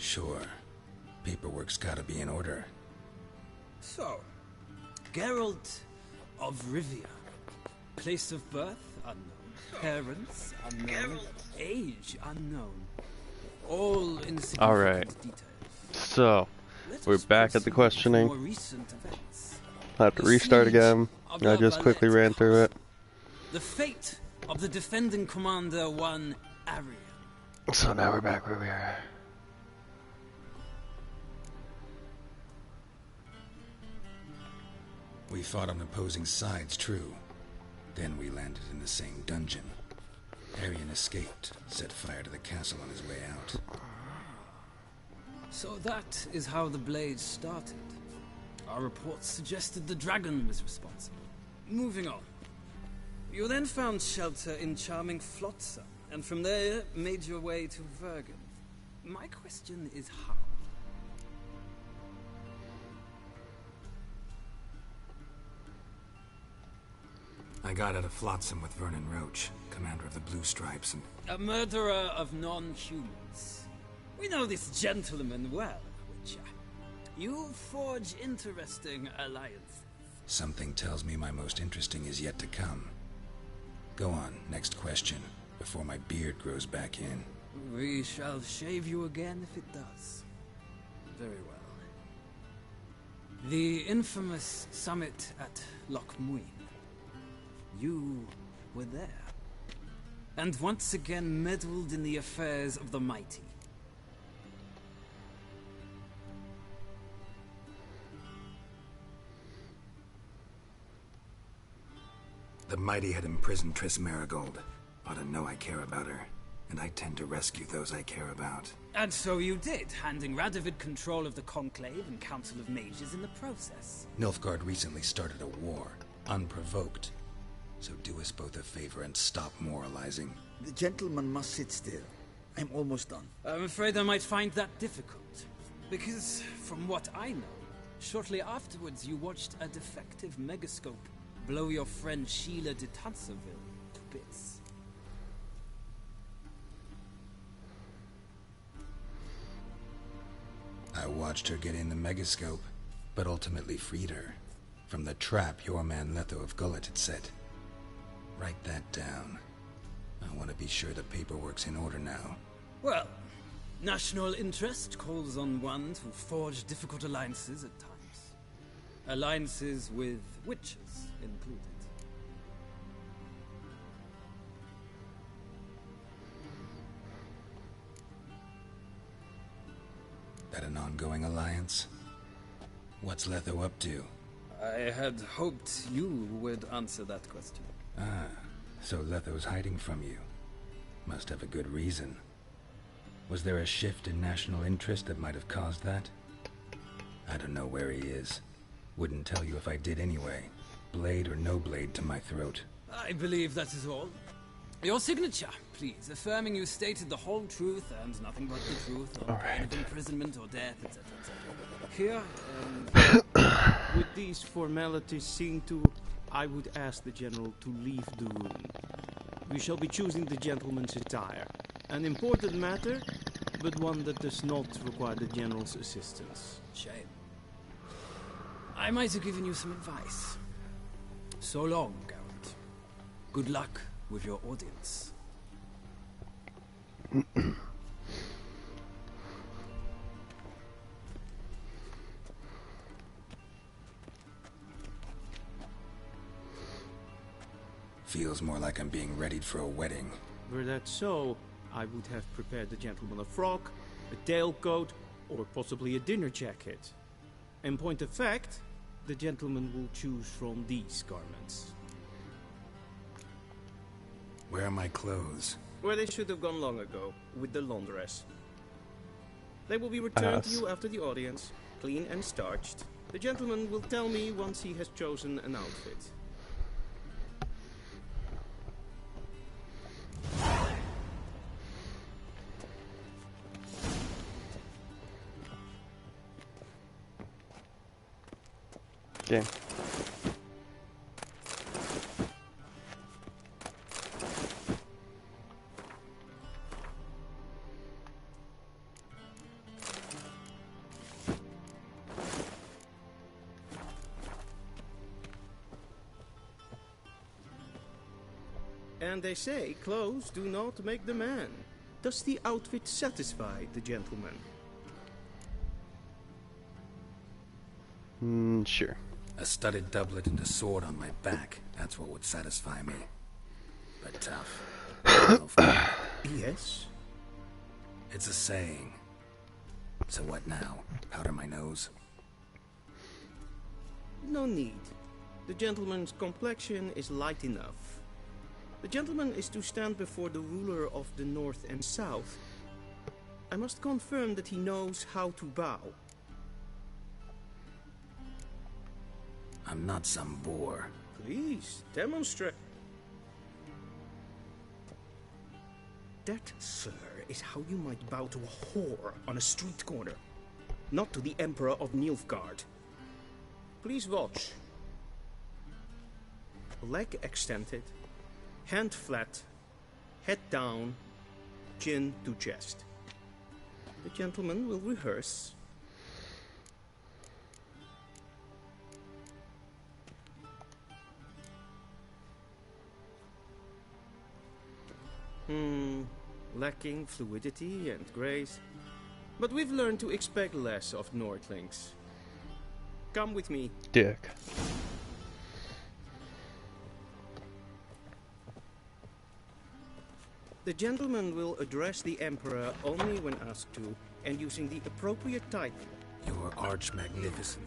Sure. Paperwork's gotta be in order. So, Geralt of Rivia. Place of birth, unknown. Parents, unknown. Age, unknown. All insignificant Alright. details. So, we're back at the questioning. More recent events. I'll have to restart again. I just quickly ran through it. The fate of the defending commander, one Arian. So now we're back where we are. We fought on opposing sides, true. Then we landed in the same dungeon. Arian escaped, set fire to the castle on his way out. So that is how the Blade started. Our reports suggested the dragon was responsible. Moving on. You then found shelter in charming Flotsam, and from there made your way to Vergen. My question is how? I got out of Flotsam with Vernon Roach, commander of the Blue Stripes, and... A murderer of non-humans. We know this gentleman well, Witcher. You forge interesting alliances. Something tells me my most interesting is yet to come. Go on, next question, before my beard grows back in. We shall shave you again if it does. Very well. The infamous summit at Loch Muin. You were there. And once again meddled in the affairs of the mighty. The mighty had imprisoned Triss Marigold. Ought to know I care about her, and I tend to rescue those I care about. And so you did, handing Radovid control of the Conclave and Council of Mages in the process. Nilfgaard recently started a war, unprovoked. So do us both a favor and stop moralizing. The gentleman must sit still. I'm almost done. I'm afraid I might find that difficult. Because, from what I know, shortly afterwards you watched a defective megascope blow your friend Sheila de Tanserville to bits. I watched her get in the megascope, but ultimately freed her from the trap your man Letho of Gullet had set. Write that down. I want to be sure the paperwork's in order now. Well, national interest calls on one to forge difficult alliances at times. Alliances with witches included. That an ongoing alliance? What's Letho up to? I had hoped you would answer that question. Ah, so Letho's hiding from you. Must have a good reason. Was there a shift in national interest that might have caused that? I don't know where he is. Wouldn't tell you if I did anyway. Blade or no blade to my throat. I believe that is all. Your signature, please, affirming you stated the whole truth and nothing but the truth, on pain of imprisonment or death, etc., etc. Here, With these formalities seen to, I would ask the General to leave the room. We shall be choosing the gentleman's attire. An important matter, but one that does not require the General's assistance. Shame. I might have given you some advice. So long, Geralt. Good luck with your audience. Feels more like I'm being readied for a wedding. Were that so, I would have prepared the gentleman a frock, a tailcoat, or possibly a dinner jacket. In point of fact, the gentleman will choose from these garments. Where are my clothes? Where they should have gone long ago, with the laundress. They will be returned to you after the audience, clean and starched. The gentleman will tell me once he has chosen an outfit. Okay. And they say clothes do not make the man. Does the outfit satisfy the gentleman? Sure. A studded doublet and a sword on my back. That's what would satisfy me. But tough. Yes? It's a saying. So what now? Powder my nose? No need. The gentleman's complexion is light enough. The gentleman is to stand before the ruler of the North and South. I must confirm that he knows how to bow. I'm not some boor. Please, demonstrate. That, sir, is how you might bow to a whore on a street corner, not to the Emperor of Nilfgaard. Please watch. Leg extended, hand flat, head down, chin to chest. The gentleman will rehearse. Lacking fluidity and grace. But we've learned to expect less of Nordlings. Come with me. Dick. The gentleman will address the Emperor only when asked to, and using the appropriate title. Your arch-magnificent.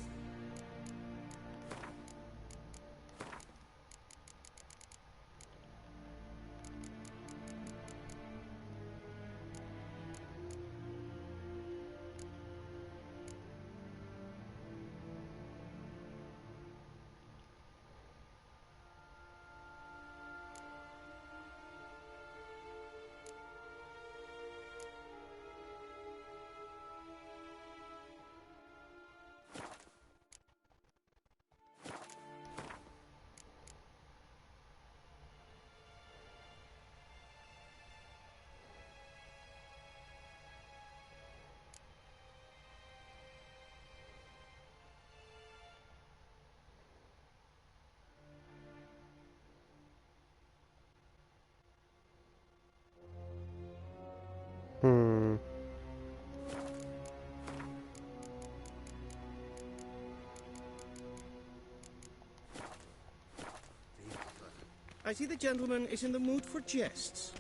I see the gentleman is in the mood for jests.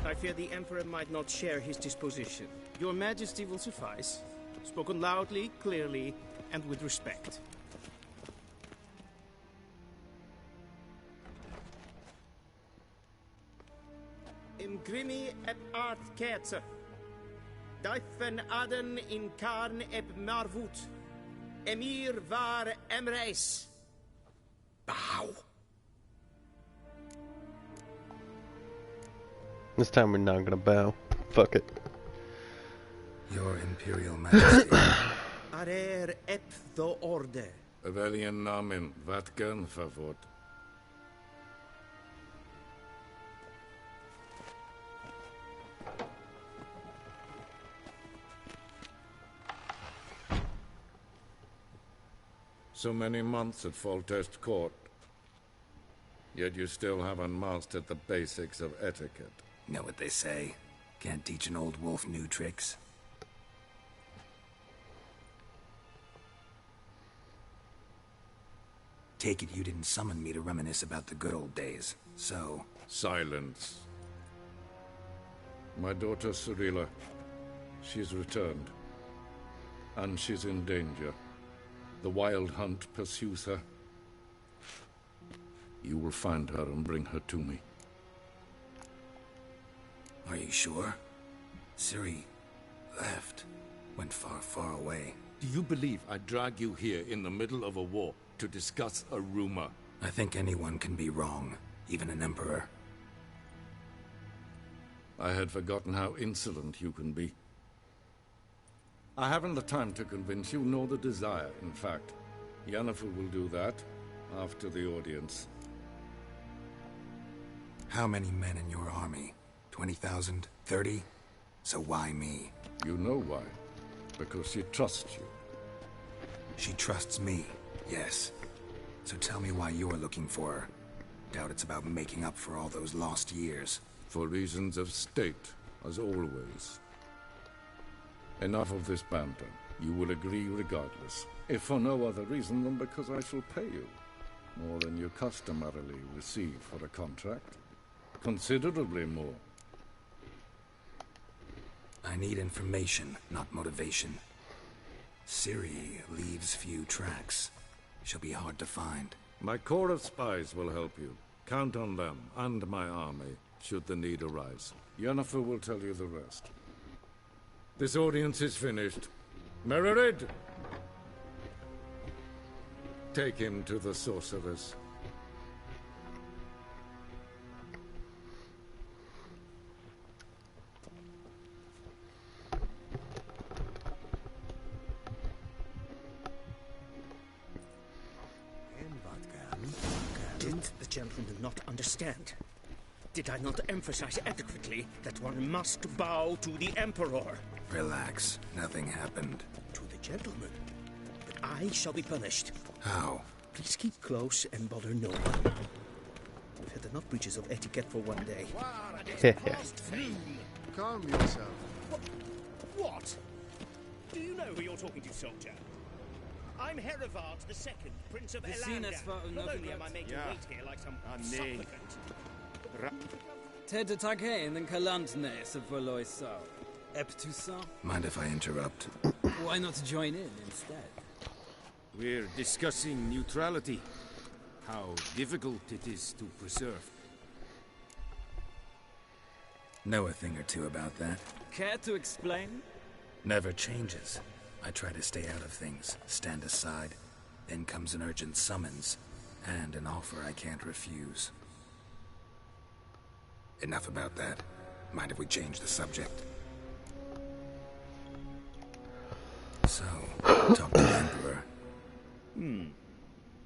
I fear the Emperor might not share his disposition. Your Majesty will suffice. Spoken loudly, clearly, and with respect. Im grimi eb art kerze. Duifen aden in karn eb marvoet. Emir var emreis. Bow. This time we're not gonna bow. Fuck it. Your Imperial Majesty. Arer ep the orde. Welchen Namen? Wat gern favor? So many months at Foltest Court, yet you still haven't mastered the basics of etiquette. Know what they say? Can't teach an old wolf new tricks. Take it you didn't summon me to reminisce about the good old days, so... Silence. My daughter Cyrilla, she's returned. And she's in danger. The Wild Hunt pursues her. You will find her and bring her to me. Are you sure? Ciri left. Went far, far away. Do you believe I drag you here in the middle of a war to discuss a rumor? I think anyone can be wrong, even an emperor. I had forgotten how insolent you can be. I haven't the time to convince you, nor the desire, in fact. Yennefer will do that after the audience. How many men in your army? 20,000? 30? So why me? You know why. Because she trusts you. She trusts me, yes. So tell me why you're looking for her. Doubt it's about making up for all those lost years. For reasons of state, as always. Enough of this banter. You will agree regardless, if for no other reason than because I shall pay you. More than you customarily receive for a contract. Considerably more. I need information, not motivation. Ciri leaves few tracks. She'll be hard to find. My corps of spies will help you. Count on them, and my army, should the need arise. Yennefer will tell you the rest. This audience is finished. Mererid! Take him to the sorceress. Did the gentleman not understand? Did I not emphasize adequately that one must bow to the Emperor? Relax. Nothing happened. To the gentleman. But I shall be punished. How? Please keep close and bother no one. We've had enough breaches of etiquette for one day. Calm yourself. What? Do you know who you're talking to, soldier? I'm Herivard II, Prince of Elander. Not only am I made to wait here like some supplicant. Ted Taghain and Kalantnes of Voloisau. Eptusa? Mind if I interrupt? Why not join in instead? We're discussing neutrality. How difficult it is to preserve. Know a thing or two about that. Care to explain? Never changes. I try to stay out of things, stand aside. Then comes an urgent summons, and an offer I can't refuse. Enough about that. Mind if we change the subject? So, talk to the Emperor.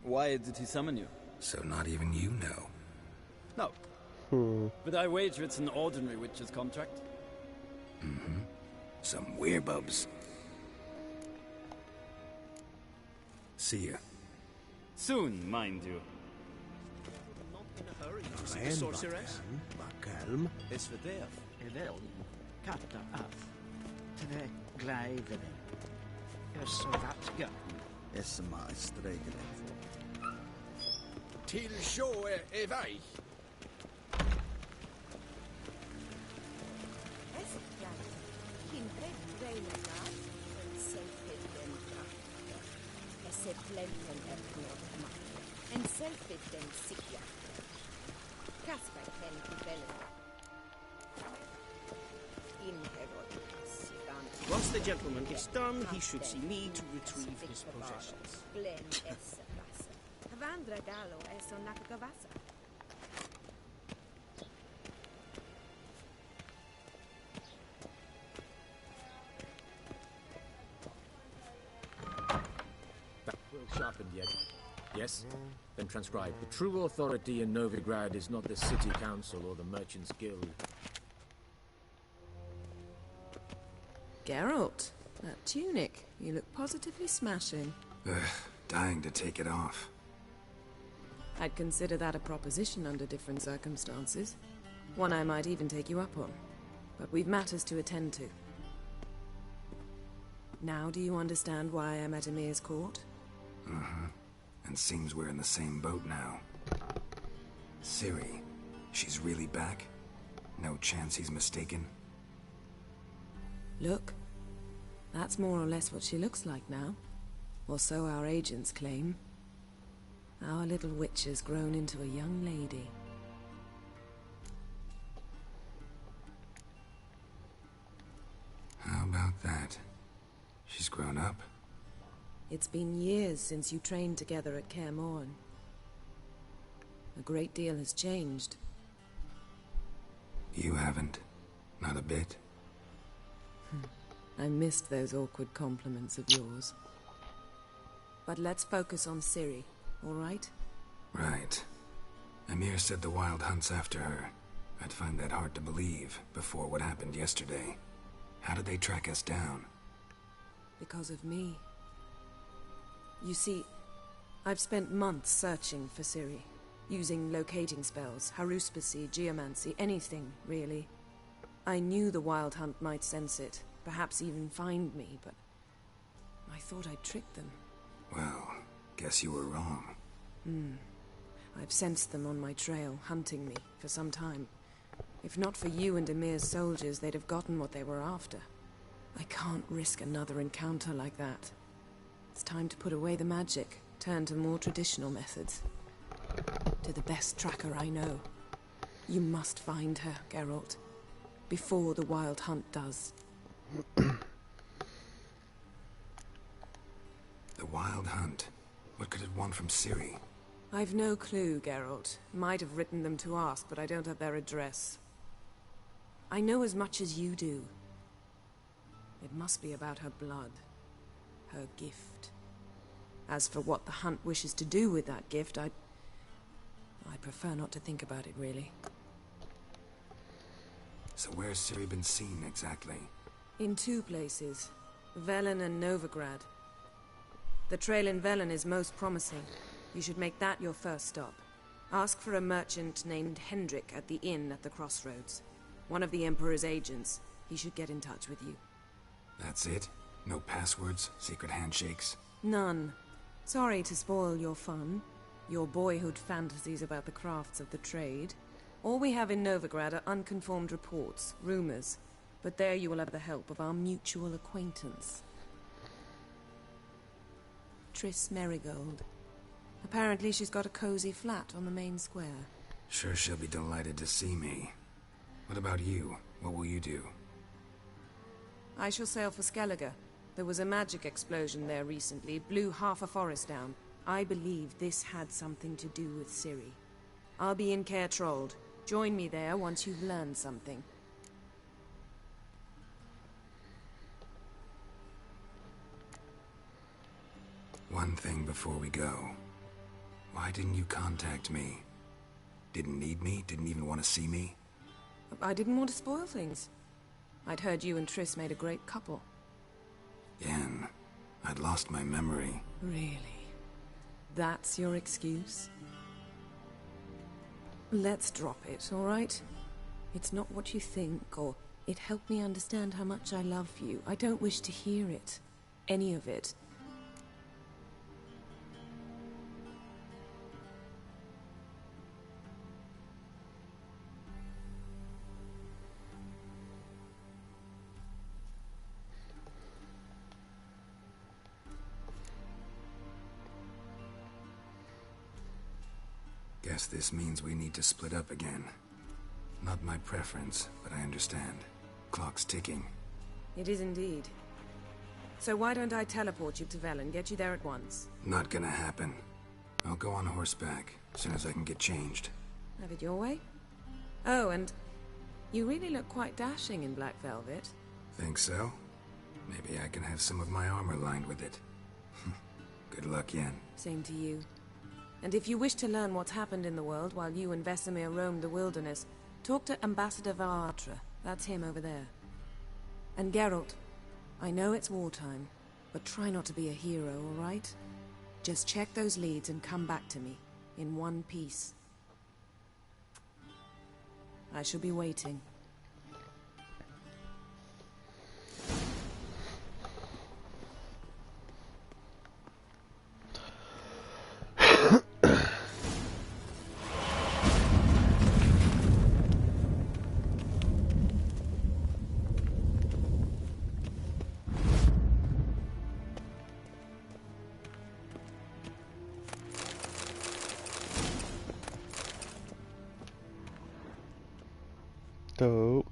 Why did he summon you? So not even you know. No. But I wager it's an ordinary witch's contract. Some werebubs. See ya. Soon, mind you. Not in a hurry to see the sorceress. Is verderf är väl katta af. Tre glädjen. Är så vatga. Esma stregelen. Till sjå är väg. Once the gentleman is done, he should see me to retrieve his possessions. Well sharpened yet. Yes? Then transcribe. The true authority in Novigrad is not the city council or the merchants' guild. Geralt, that tunic. You look positively smashing. Dying to take it off. I'd consider that a proposition under different circumstances. One I might even take you up on. But we've matters to attend to. Now do you understand why I'm at Emir's court? And seems we're in the same boat now. Ciri, she's really back? No chance he's mistaken? Look, that's more or less what she looks like now. Or so our agents claim. Our little witch has grown into a young lady. How about that? She's grown up? It's been years since you trained together at Kaer Morhen. A great deal has changed. You haven't. Not a bit. I missed those awkward compliments of yours. But let's focus on Ciri, all right? Right. Emir said the Wild hunts after her. I'd find that hard to believe before what happened yesterday. How did they track us down? Because of me. You see, I've spent months searching for Ciri. using locating spells, haruspicy, geomancy, anything, really. I knew the Wild Hunt might sense it, perhaps even find me, but I thought I'd tricked them. Well, guess you were wrong. I've sensed them on my trail, hunting me, for some time. If not for you and Emir's soldiers, they'd have gotten what they were after. I can't risk another encounter like that. It's time to put away the magic, turn to more traditional methods. To the best tracker I know. You must find her, Geralt. Before the Wild Hunt does. The Wild Hunt? What could it want from Ciri? I've no clue, Geralt. Might have written them to ask, but I don't have their address. I know as much as you do. It must be about her blood. Her gift. As for what the Hunt wishes to do with that gift, I prefer not to think about it, really. So where's Ciri been seen, exactly? In 2 places. Velen and Novigrad. The trail in Velen is most promising. You should make that your first stop. Ask for a merchant named Hendrik at the inn at the crossroads. One of the Emperor's agents. He should get in touch with you. That's it? No passwords, secret handshakes? None. Sorry to spoil your fun. Your boyhood fantasies about the crafts of the trade. All we have in Novigrad are unconfirmed reports, rumors. But there you will have the help of our mutual acquaintance. Triss Merigold. Apparently she's got a cozy flat on the main square. Sure she'll be delighted to see me. What about you? What will you do? I shall sail for Skellige. There was a magic explosion there recently, blew half a forest down. I believe this had something to do with Ciri. I'll be in Caer Trolde. Join me there once you've learned something. One thing before we go. Why didn't you contact me? Didn't need me? Didn't even want to see me? I didn't want to spoil things. I'd heard you and Triss made a great couple. Yen, I'd lost my memory. Really? That's your excuse? Let's drop it, all right? It's not what you think, or it helped me understand how much I love you. I don't wish to hear it. Any of it. Guess this means we need to split up again. Not my preference, but I understand. Clock's ticking. It is indeed. So why don't I teleport you to Velen, get you there at once? Not gonna happen. I'll go on horseback, as soon as I can get changed. Have it your way? Oh, and you really look quite dashing in black velvet. Think so? Maybe I can have some of my armor lined with it. Good luck, Yen. Same to you. And if you wish to learn what's happened in the world while you and Vesemir roamed the wilderness, talk to Ambassador Varatra. That's him over there. And Geralt, I know it's wartime, but try not to be a hero, all right? Just check those leads and come back to me, in one piece. I shall be waiting. Dope.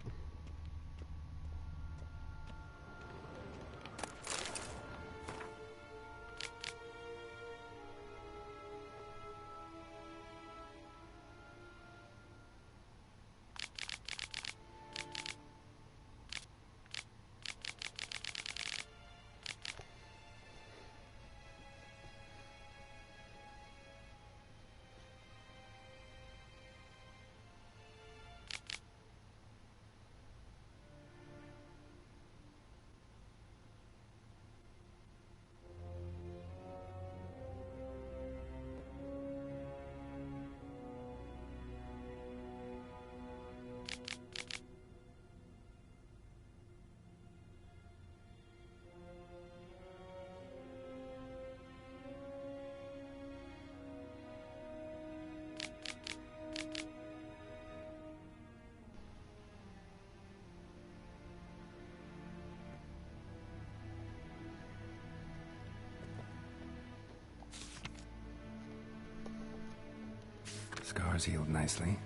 scars healed nicely.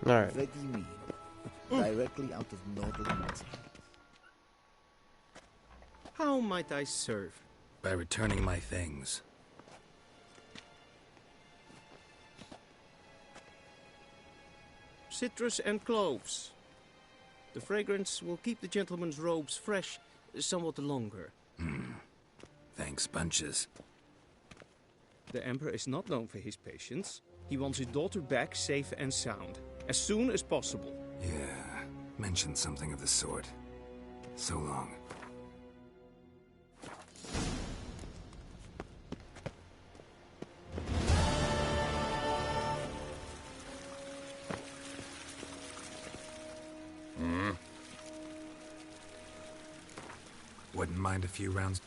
Alright. Ready meal. Directly out of northern Italy. How might I serve? By returning my things. Citrus and cloves. The fragrance will keep the gentleman's robes fresh somewhat longer. Thanks, bunches. The Emperor is not known for his patience. He wants his daughter back safe and sound, as soon as possible. Yeah, mentioned something of the sort. So long. Wouldn't mind a few rounds.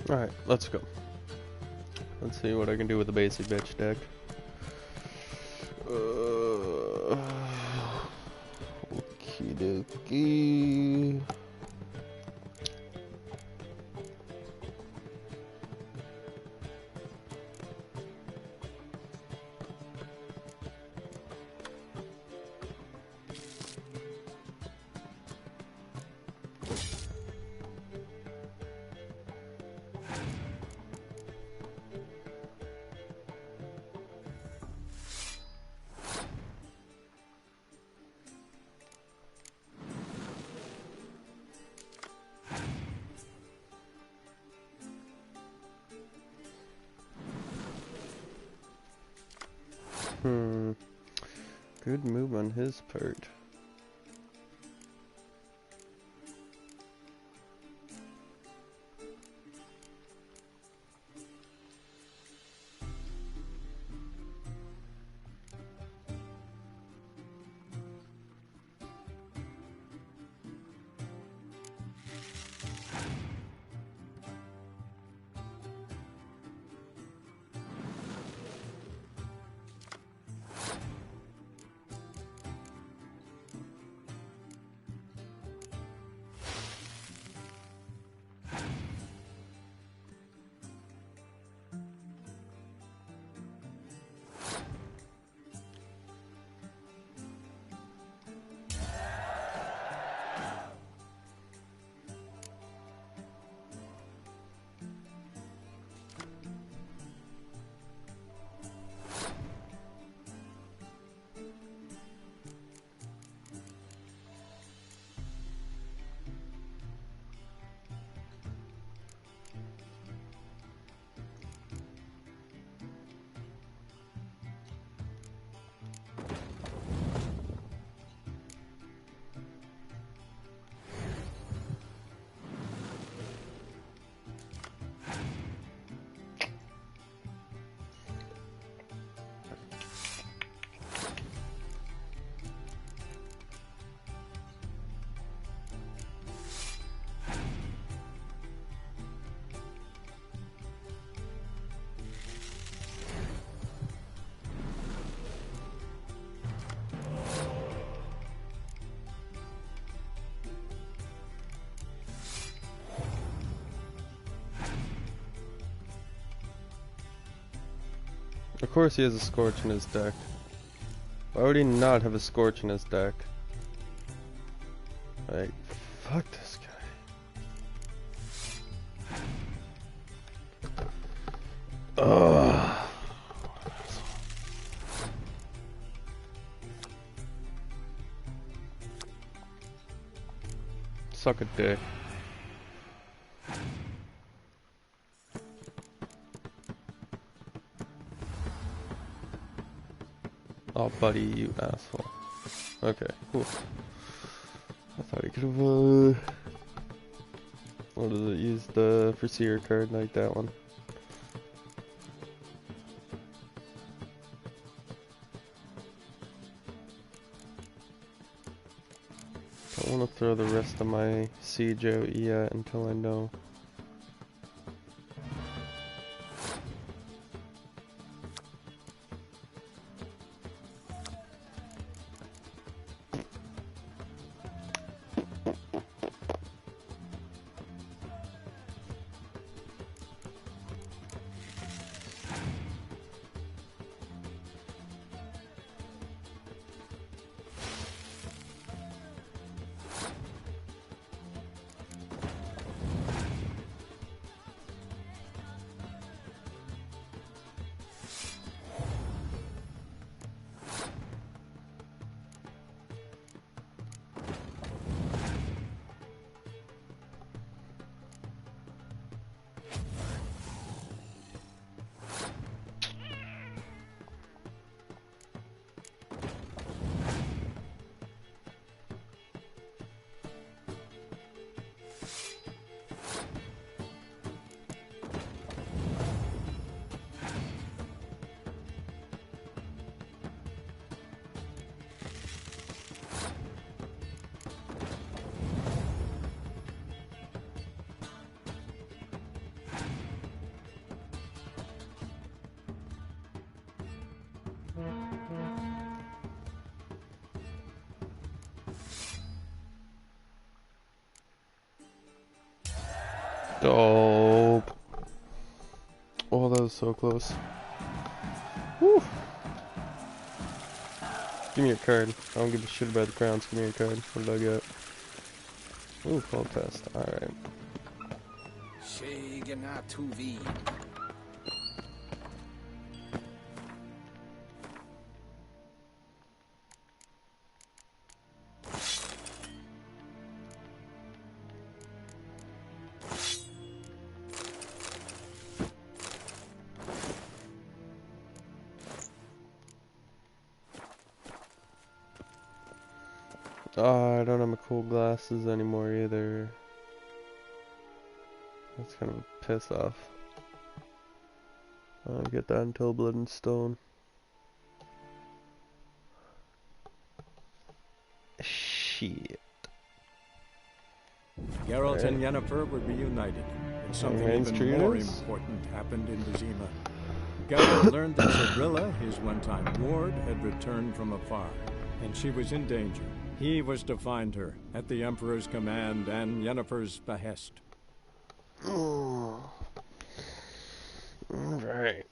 Alright, let's go. Let's see what I can do with the basic bitch deck. Okie dokie. Good move on his part. course he has a Scorch in his deck. Why would he not have a Scorch in his deck? Like, fuck this guy. Ugh. Suck a dick. Oh, buddy, you asshole. Okay, cool. I thought he could have, what is it, used the Foreseer card like that one. Don't want to throw the rest of my siege out yet until I know. Dope. Oh, that was so close. Woo. Give me your card. I don't give a shit about the crowns. Give me your card. What did I get? Ooh, full test. Alright. Oh, I don't have my cool glasses anymore either. That's kind of a piss off. I'll get that until Blood and Stone. Shit. Geralt and Yennefer were reunited, and something even more important happened in Vizima. Geralt learned that Cirilla, his one-time ward, had returned from afar, and she was in danger. He was to find her, at the Emperor's command and Yennefer's behest. Oh. Alright.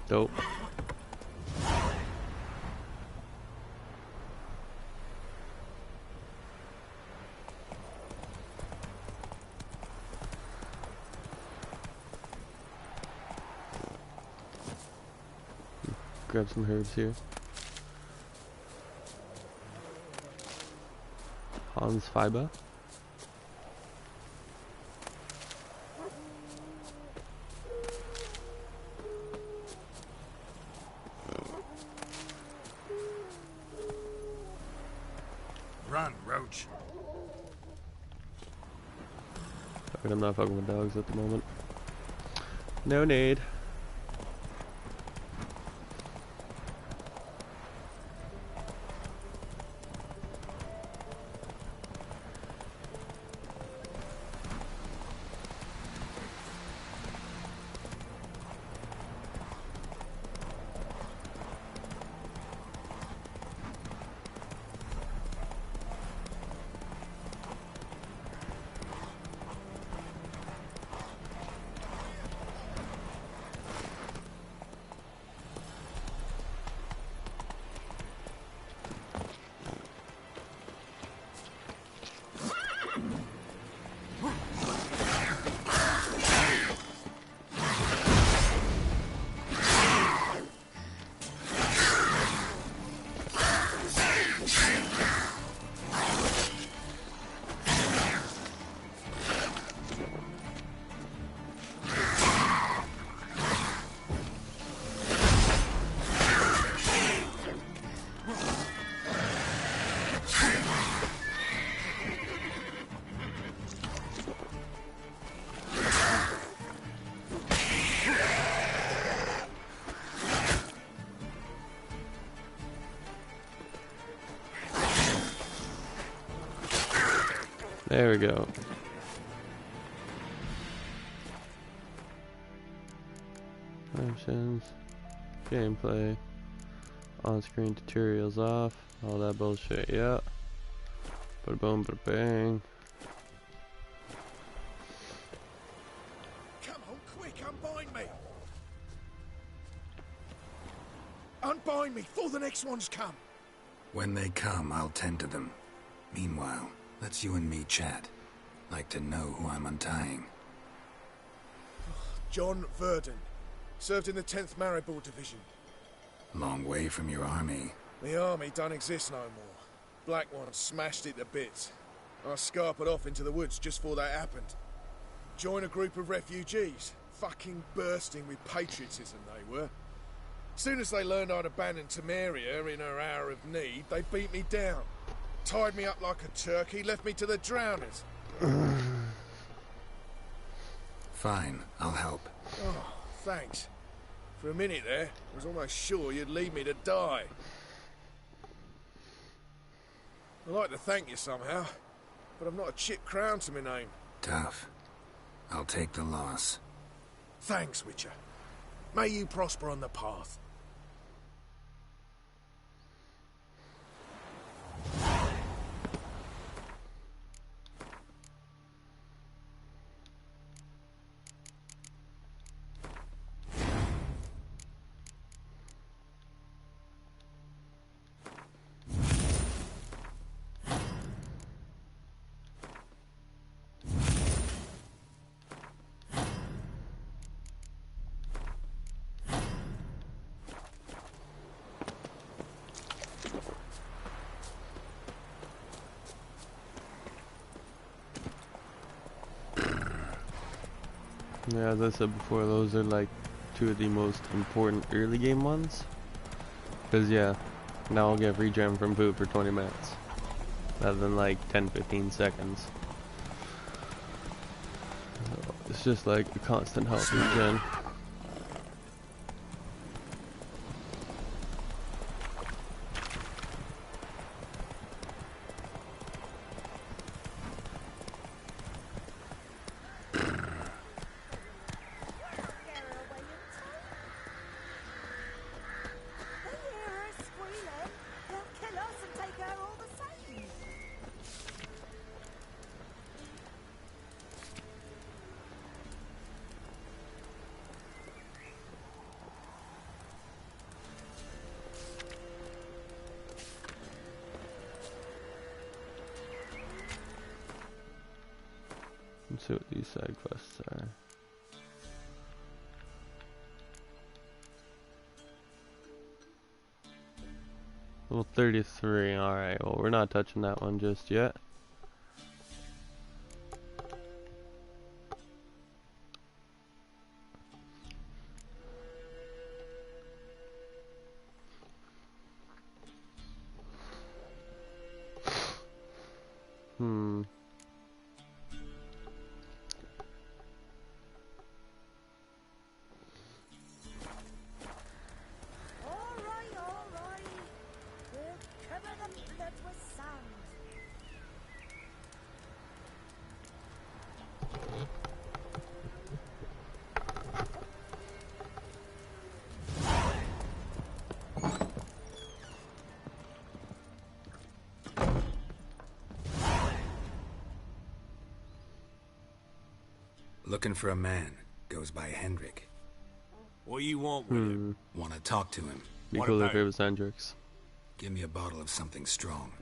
Dope. Grab some herbs here. Hans fiber. Run, Roach. I'm not fucking with dogs at the moment. No need. There we go. Options, gameplay, on-screen tutorials off, all that bullshit, yeah. Bada boom, bada bang. Come on, quick, unbind me! Unbind me before the next ones come! When they come, I'll tend to them. Meanwhile, let's you and me chat. Like to know who I'm untying. John Verdon. Served in the 10th Maribor Division. Long way from your army. The army don't exist no more. Black One smashed it to bits. I scarpered off into the woods just before that happened. Joined a group of refugees. Fucking bursting with patriotism they were. Soon as they learned I'd abandoned Temeria in her hour of need, they beat me down. Tied me up like a turkey, left me to the drowners. Fine, I'll help. Oh, thanks. For a minute there, I was almost sure you'd leave me to die. I'd like to thank you somehow, but I've not a chip crown to my name. Tough. I'll take the loss. Thanks, Witcher. May you prosper on the path. Yeah, as I said before, those are like two of the most important early game ones. Because yeah, now I'll get regen from food for 20 minutes. Rather than like 10-15 seconds. It's just like a constant health regen. see what these side quests are. Level 33, alright, well we're not touching that one just yet. Looking for a man. Goes by Hendrik. What do you want with him? Want to talk to him. Be cool if it was Hendrix. Give me a bottle of something strong.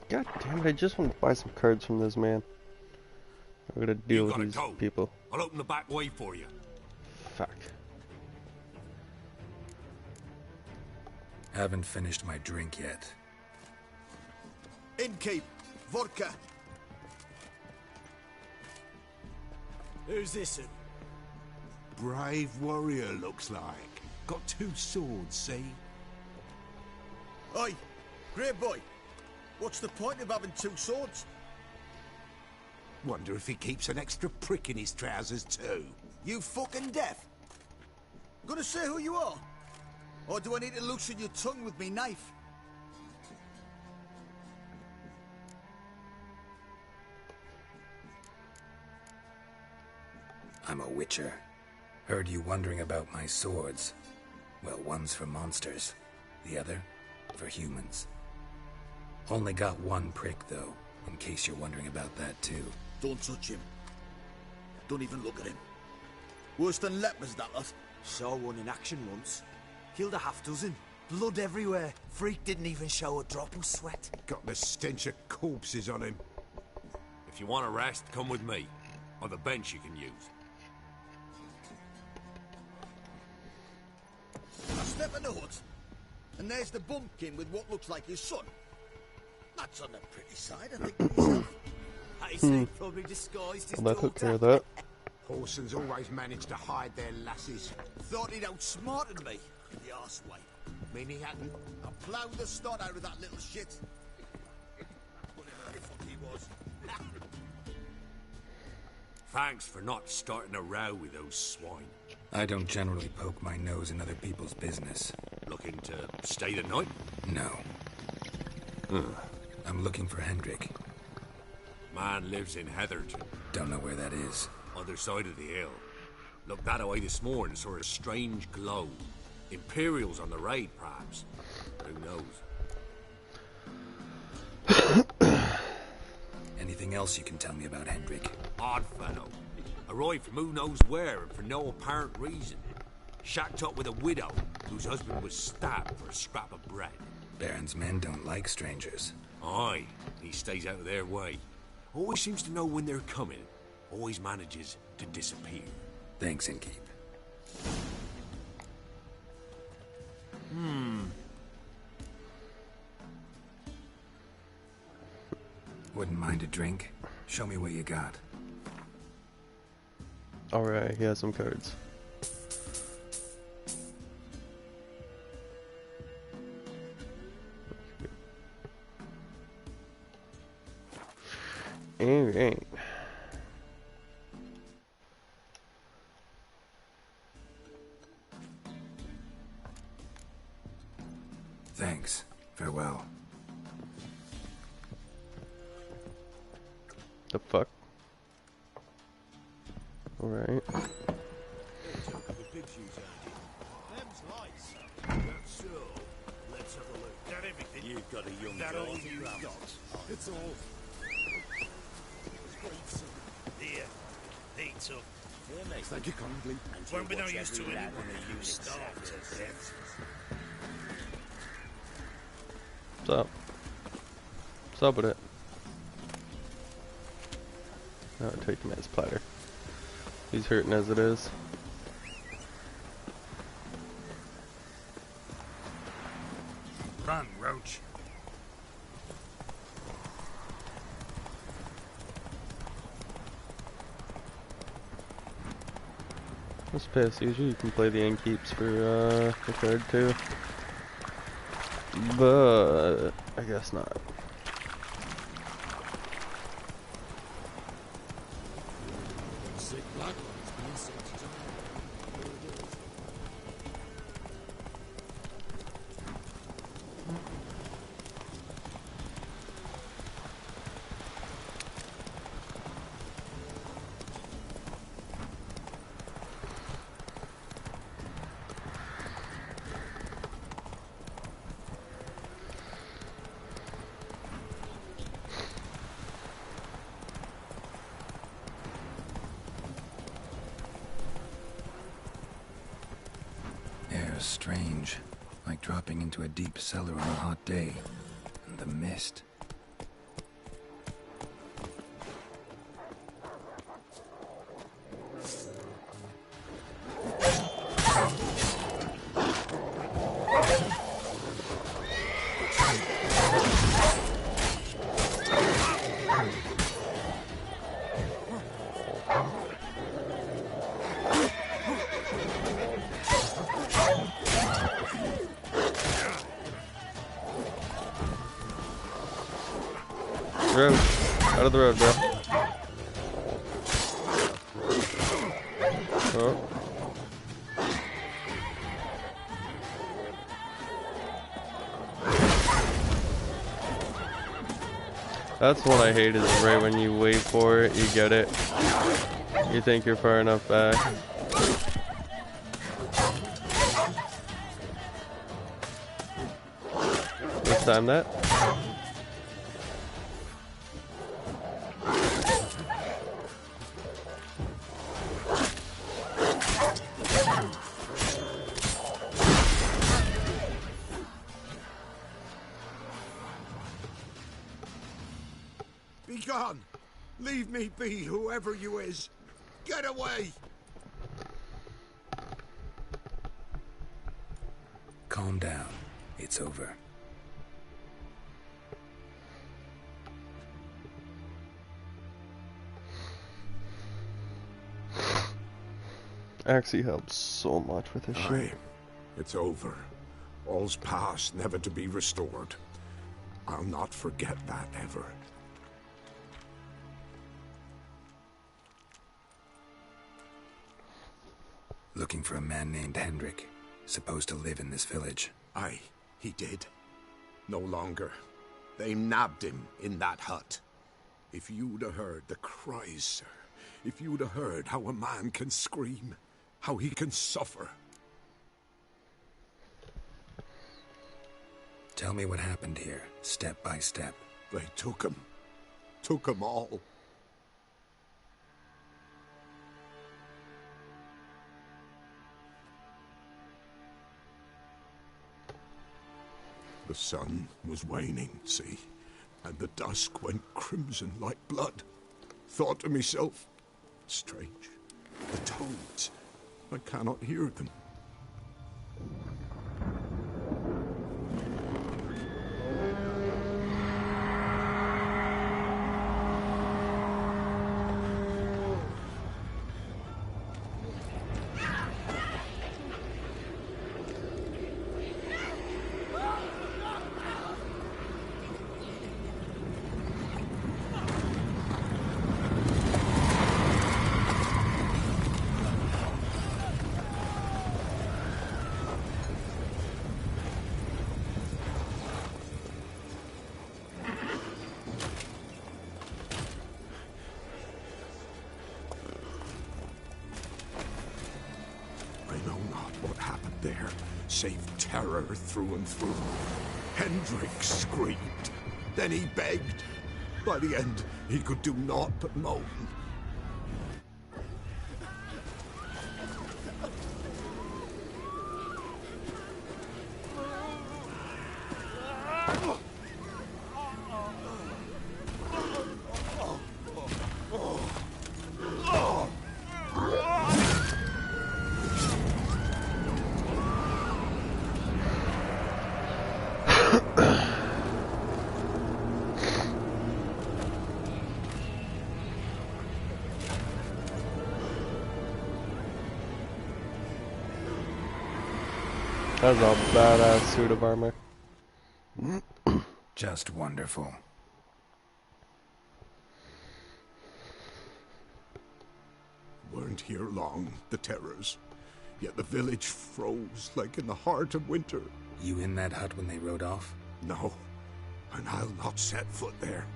God damn it, I just want to buy some cards from this man. I'm gonna deal with these people. I'll open the back way for you. Fuck. Haven't finished my drink yet. Innkeep, vodka. Who's this? Brave warrior, looks like. Got 2 swords, see? Oi, great boy. What's the point of having 2 swords? Wonder if he keeps an extra prick in his trousers too. You fucking deaf? Gonna say who you are? Or do I need to loosen your tongue with me knife? I'm a witcher. Heard you wondering about my swords. Well, one's for monsters, the other for humans. Only got 1 prick, though, in case you're wondering about that, too. Don't touch him. Don't even look at him. Worse than lepers, that lot. Saw one in action once. Killed a half-dozen. Blood everywhere. Freak didn't even show a drop of sweat. Got the stench of corpses on him. If you want a rest, come with me. Or the bench you can use. I step in the hut, and there's the bumpkin with what looks like his son. That's on the pretty side, I think, to myself. I see, probably disguised his Well, that took care daughter. of that. Horsons always manage to hide their lasses. Thought he'd outsmarted me, the arseway. Mean he hadn't? I ploughed the snot out of that little shit. Whatever the fuck he was. Thanks for not starting a row with those swine. I don't generally poke my nose in other people's business. Looking to stay the night? No. I'm looking for Hendrik. Man lives in Heatherton. Don't know where that is. Other side of the hill. Looked that away this morning, saw a strange glow. Imperial's on the raid, perhaps. Who knows? Anything else you can tell me about Hendrik? Odd fellow. Arrived from who knows where and for no apparent reason. Shacked up with a widow whose husband was stabbed for a scrap of bread. Baron's men don't like strangers. Aye, he stays out of their way. Always seems to know when they're coming. Always manages to disappear. Thanks, Innkeep. Wouldn't mind a drink? Show me what you got. Alright, he has some cards. Alright. Thanks. Farewell. The fuck? Alright. Let's have a look. That everything? You've got a young That girl. all you've got? It's all. Here, eat up. Thank you kindly. Won't be no use to anyone who's starved to death. What's up? What's up with it? Oh, take him as platter. He's hurting as it is. Run, Roach. Let's pass. Usually you can play the innkeeps for the card too. But I guess not. Air's strange, like dropping into a deep cellar on a hot day. And the mist. Road. Out of the road, bro. Oh. That's what I hate, is right when you wait for it, you get it. You think you're far enough back. Let's time that. Be gone! Leave me be, whoever you is! Get away! Calm down. It's over. Actually helps so much with this shit. It's over. All's past, never to be restored. I'll not forget that ever. Looking for a man named Hendrik, supposed to live in this village. Aye, he did. No longer. They nabbed him in that hut. If you'd have heard the cries, sir. If you'd have heard how a man can scream. How he can suffer. Tell me what happened here, step by step. They took him. Took him all. The sun was waning, see? And the dusk went crimson like blood. Thought to myself, strange, the toads, I cannot hear them. There, save terror through and through. Hendrik screamed. Then he begged. By the end, he could do naught but moan. That's a badass suit of armor. Just wonderful. Weren't here long, the terrors. Yet the village froze like in the heart of winter. You in that hut when they rode off? No, and I'll not set foot there.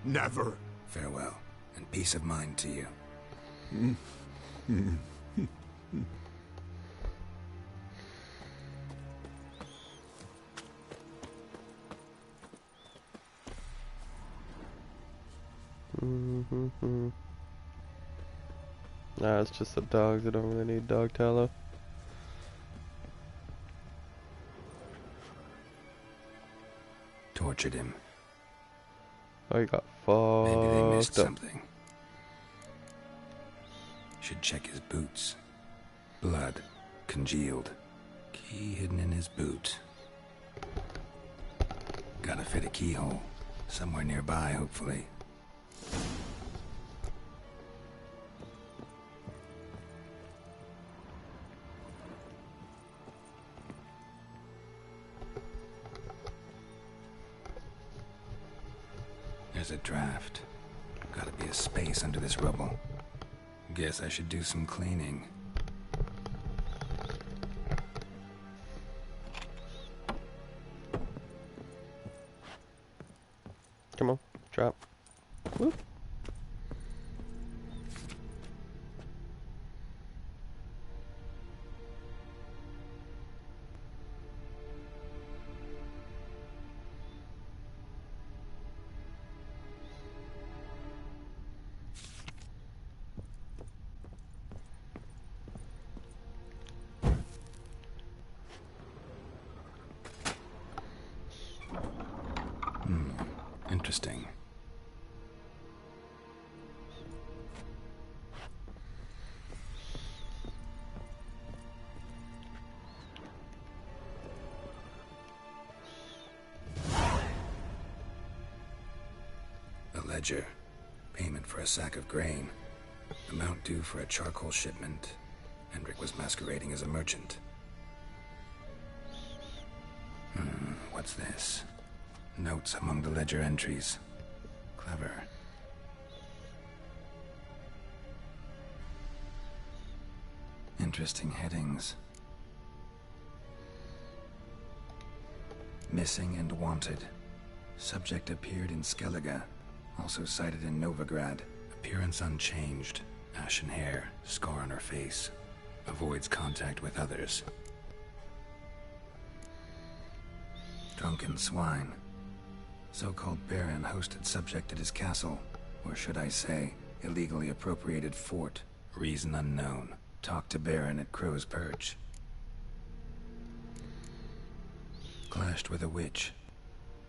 Never. Farewell, and peace of mind to you. Nah, it's just the dogs. I don't really need dog tallow. Tortured him. Oh, you got fucked. Maybe they missed something. Should check his boots. Blood. Congealed. Key hidden in his boot. Gotta fit a keyhole. Somewhere nearby, hopefully. There's a draft. Gotta be a space under this rubble. Guess I should do some cleaning. Come on, drop. Whoop. Interesting. A ledger. Payment for a sack of grain. Amount due for a charcoal shipment. Hendrik was masquerading as a merchant. What's this? Notes among the ledger entries. Clever. Interesting headings. Missing and wanted. Subject appeared in Skellige. Also cited in Novigrad. Appearance unchanged. Ashen hair. Scar on her face. Avoids contact with others. Drunken swine. So-called Baron hosted subject at his castle, or should I say, illegally appropriated fort. Reason unknown. Talked to Baron at Crow's Perch. Clashed with a witch.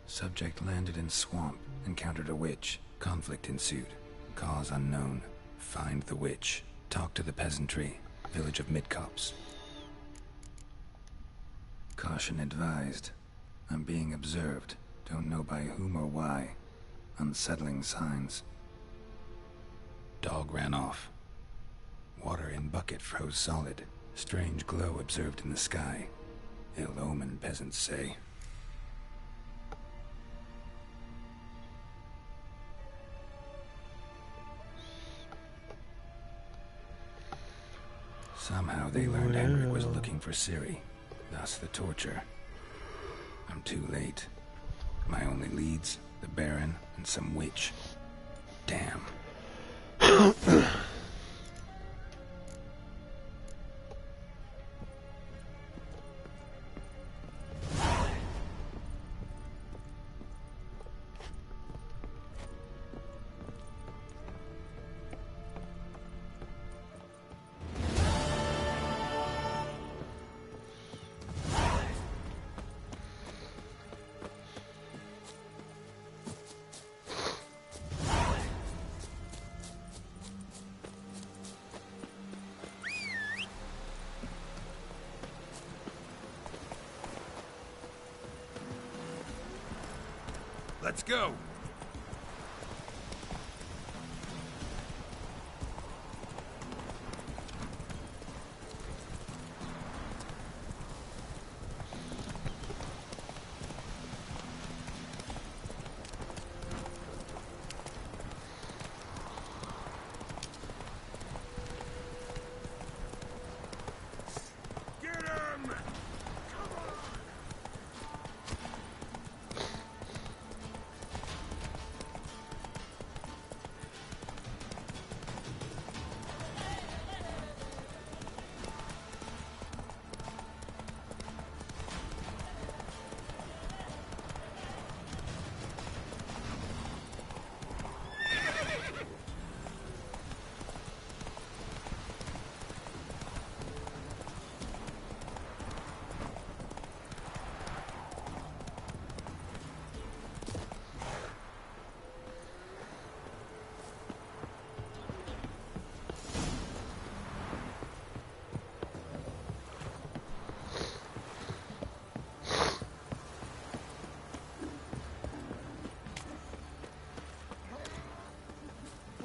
Subject landed in swamp, encountered a witch. Conflict ensued. Cause unknown. Find the witch. Talk to the peasantry. Village of Midcopse. Caution advised. I'm being observed. Don't know by whom or why. Unsettling signs. Dog ran off. Water in bucket froze solid. Strange glow observed in the sky. Ill omen, peasants say. Somehow they learned Hendrik was looking for Ciri. Thus the torture. I'm too late. My only leads, the Baron and some witch. Damn. Let's go.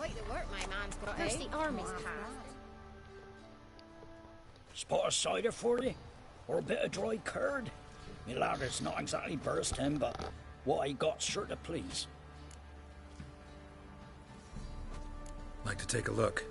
Quite the work my man's got, First eh? the army's passed. Spot of cider for you? Or a bit of dry curd? Me lad, it's not exactly bursting, but what I got's sure to please. Like to take a look.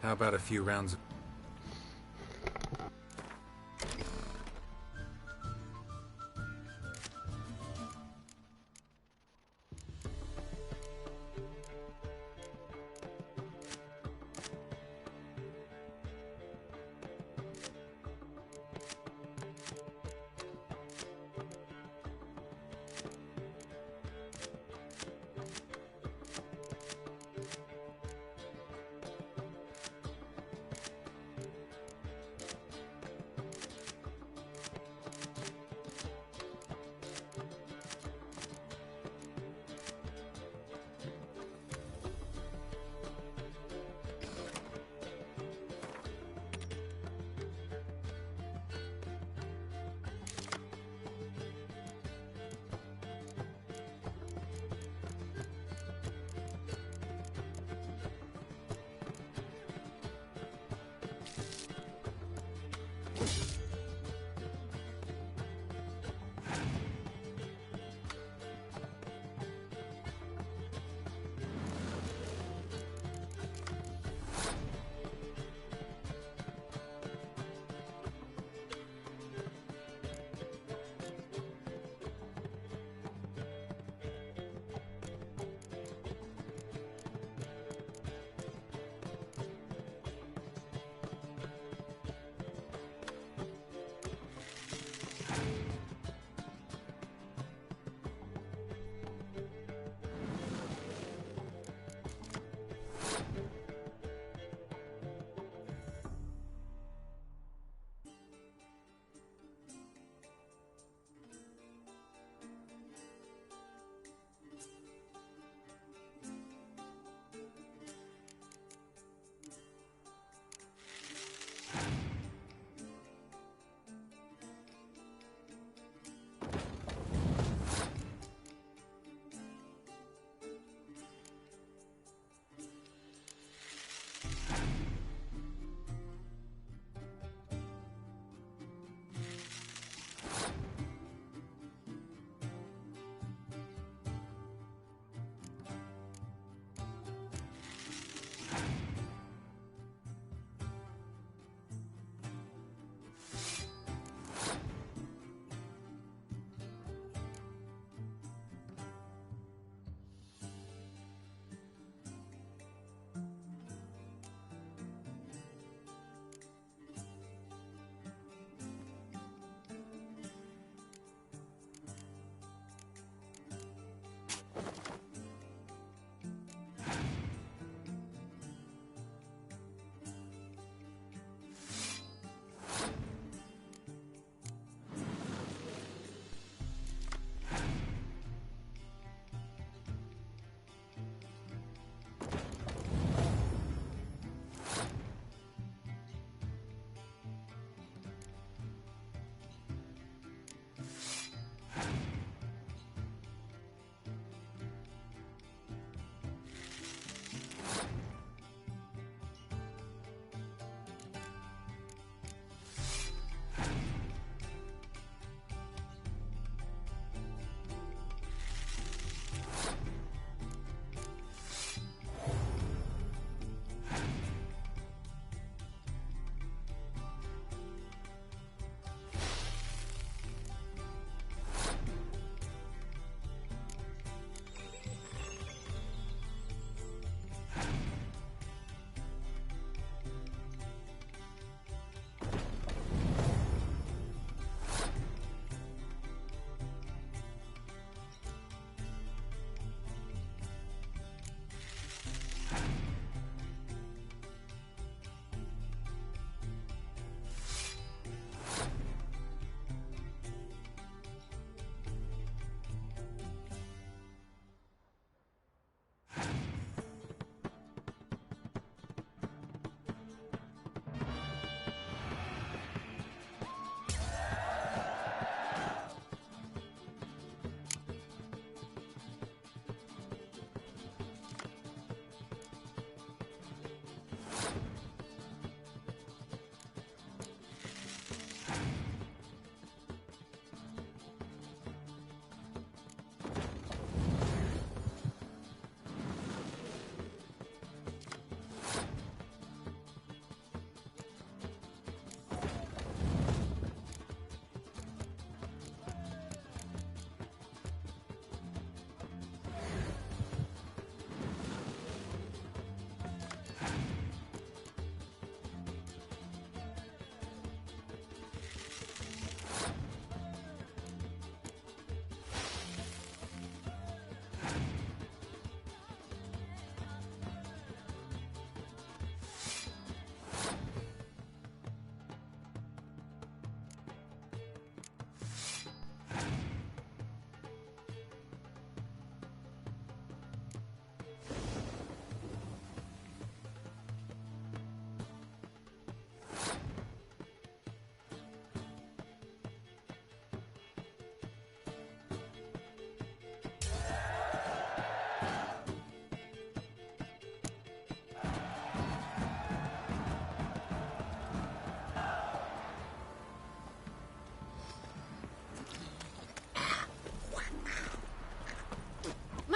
How about a few rounds of...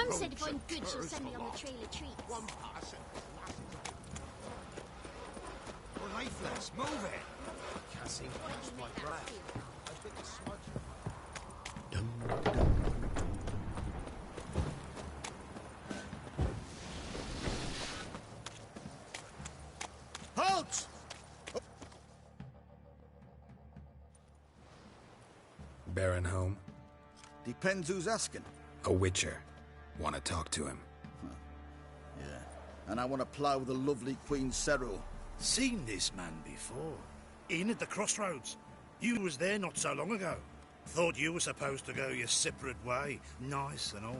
Mum said if I'm good, she'll send me on the trail of treats. One pass. Well, hey, Flesh, move it. Can't seem to catch my breath. I think the smudge. Halt! Baron home? Depends who's asking. A witcher. Want to talk to him. Yeah. And I want to plough the lovely Queen Cero. Seen this man before. In at the crossroads. You was there not so long ago. Thought you were supposed to go your separate way. Nice and all.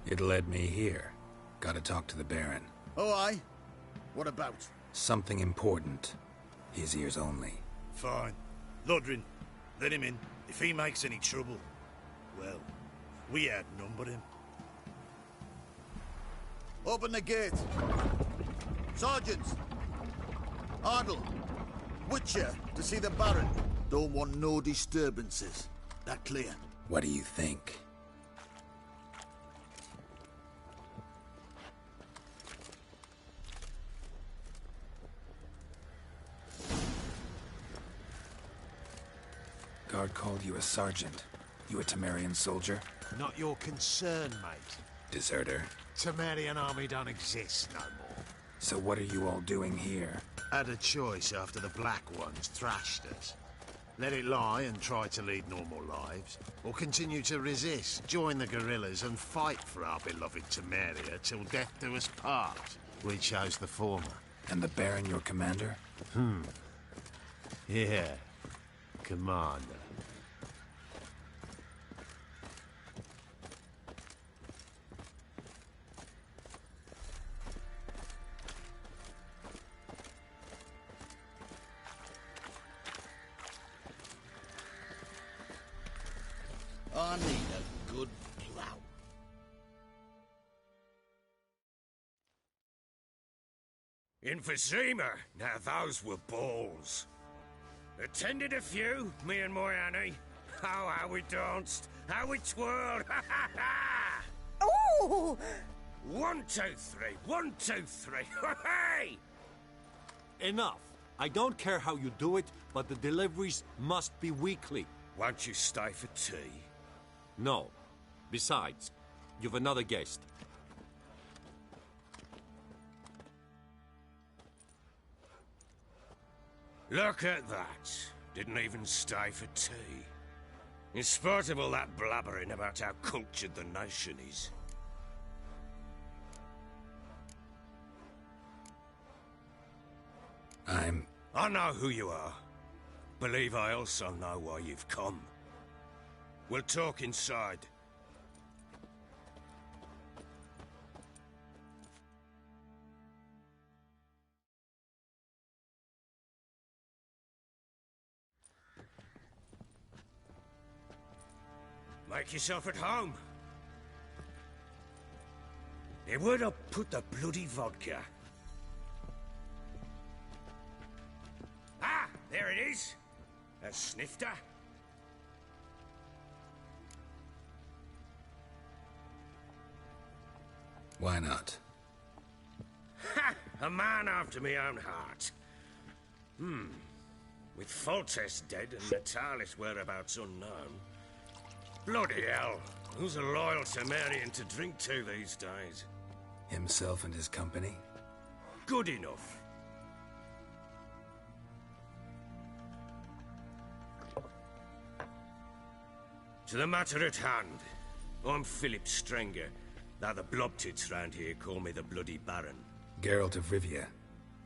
It led me here. Gotta talk to the Baron. Oh, aye? What about? Something important. His ears only. Fine. Lodrin, let him in. If he makes any trouble, well, we outnumber him. Open the gate. Sergeants! Ardle! Witcher, to see the Baron. Don't want no disturbances. That clear? What do you think? Guard called you a sergeant. You a Temerian soldier? Not your concern, mate. Deserter? Temerian army don't exist no more. So what are you all doing here? Had a choice after the Black Ones thrashed us. Let it lie and try to lead normal lives, or continue to resist, join the guerrillas and fight for our beloved Temeria till death do us part. We chose the former. And the Baron your commander? Yeah. Commander. I need a good plough. In Vizima, now those were balls. Attended a few, me and my Annie. Oh, how we danced, how we twirled, ha ha ha! Oh! 1, 2, 3, 1, 2, 3, hey! Enough. I don't care how you do it, but the deliveries must be weekly. Won't you stay for tea? No. Besides, you've another guest. Look at that. Didn't even stay for tea. In spite of all that blabbering about how cultured the nation is. I know who you are. Believe I also know why you've come. We'll talk inside. Make yourself at home. Where'd I put the bloody vodka? Ah, there it is. A snifter. Why not? Ha! A man after my own heart. With Foltest dead and Natalis' whereabouts unknown. Bloody hell. Who's a loyal Temerian to drink to these days? Himself and his company? Good enough. To the matter at hand. I'm Philip Strenger, though the blobtits round here call me the Bloody Baron. Geralt of Rivia.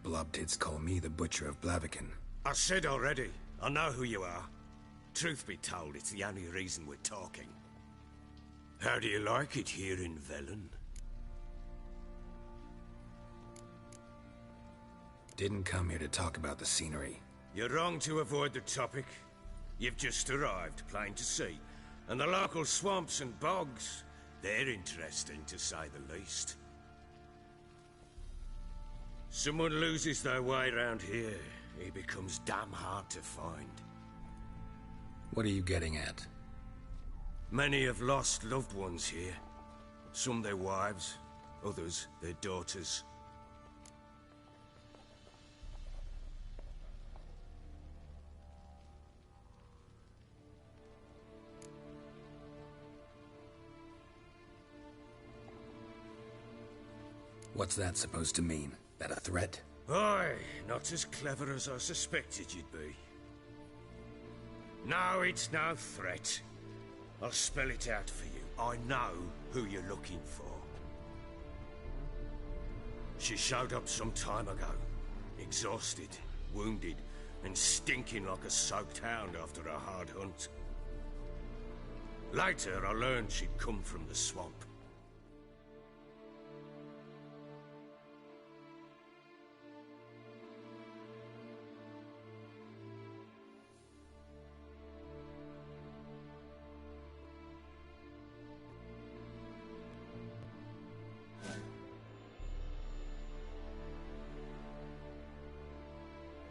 Blobtits call me the Butcher of Blaviken. I said already, I know who you are. Truth be told, it's the only reason we're talking. How do you like it here in Velen? Didn't come here to talk about the scenery. You're wrong to avoid the topic. You've just arrived, plain to see. And the local swamps and bogs, they're interesting to say the least. Someone loses their way around here, he becomes damn hard to find. What are you getting at? Many have lost loved ones here. Some their wives, others their daughters. What's that supposed to mean? That a threat? Aye, not as clever as I suspected you'd be. No, it's no threat. I'll spell it out for you. I know who you're looking for. She showed up some time ago. Exhausted, wounded, and stinking like a soaked hound after a hard hunt. Later, I learned she'd come from the swamp.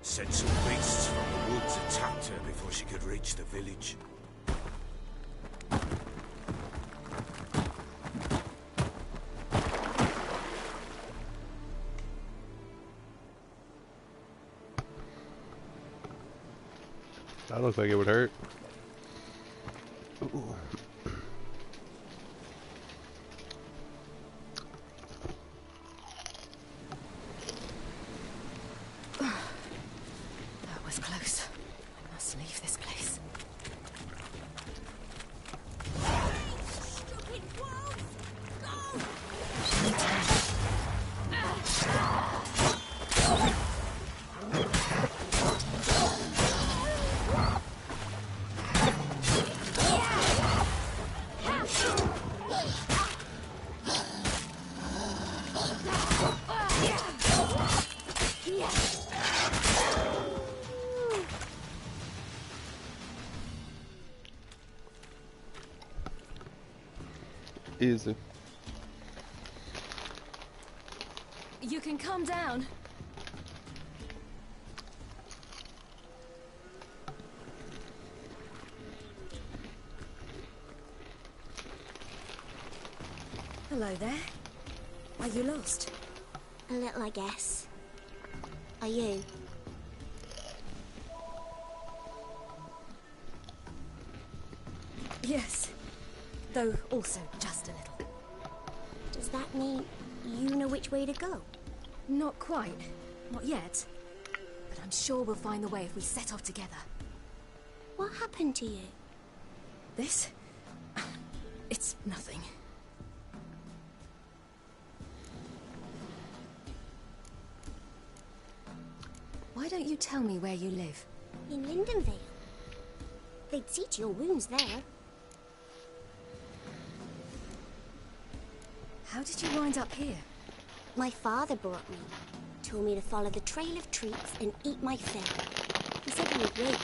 Said some beasts from the woods attacked her before she could reach the village. That looks like it would hurt. Ooh. Close. I must leave this place. Easy. You can calm down. Hello there. Are you lost? A little, I guess. Are you? Yes. Though also just a little. Does that mean you know which way to go? Not quite. Not yet. But I'm sure we'll find the way if we set off together. What happened to you? This? It's nothing. Why don't you tell me where you live? In Lindenvale. They'd see to your wounds there. How did you wind up here? My father brought me. Told me to follow the trail of treats and eat my fill. He said he would wait.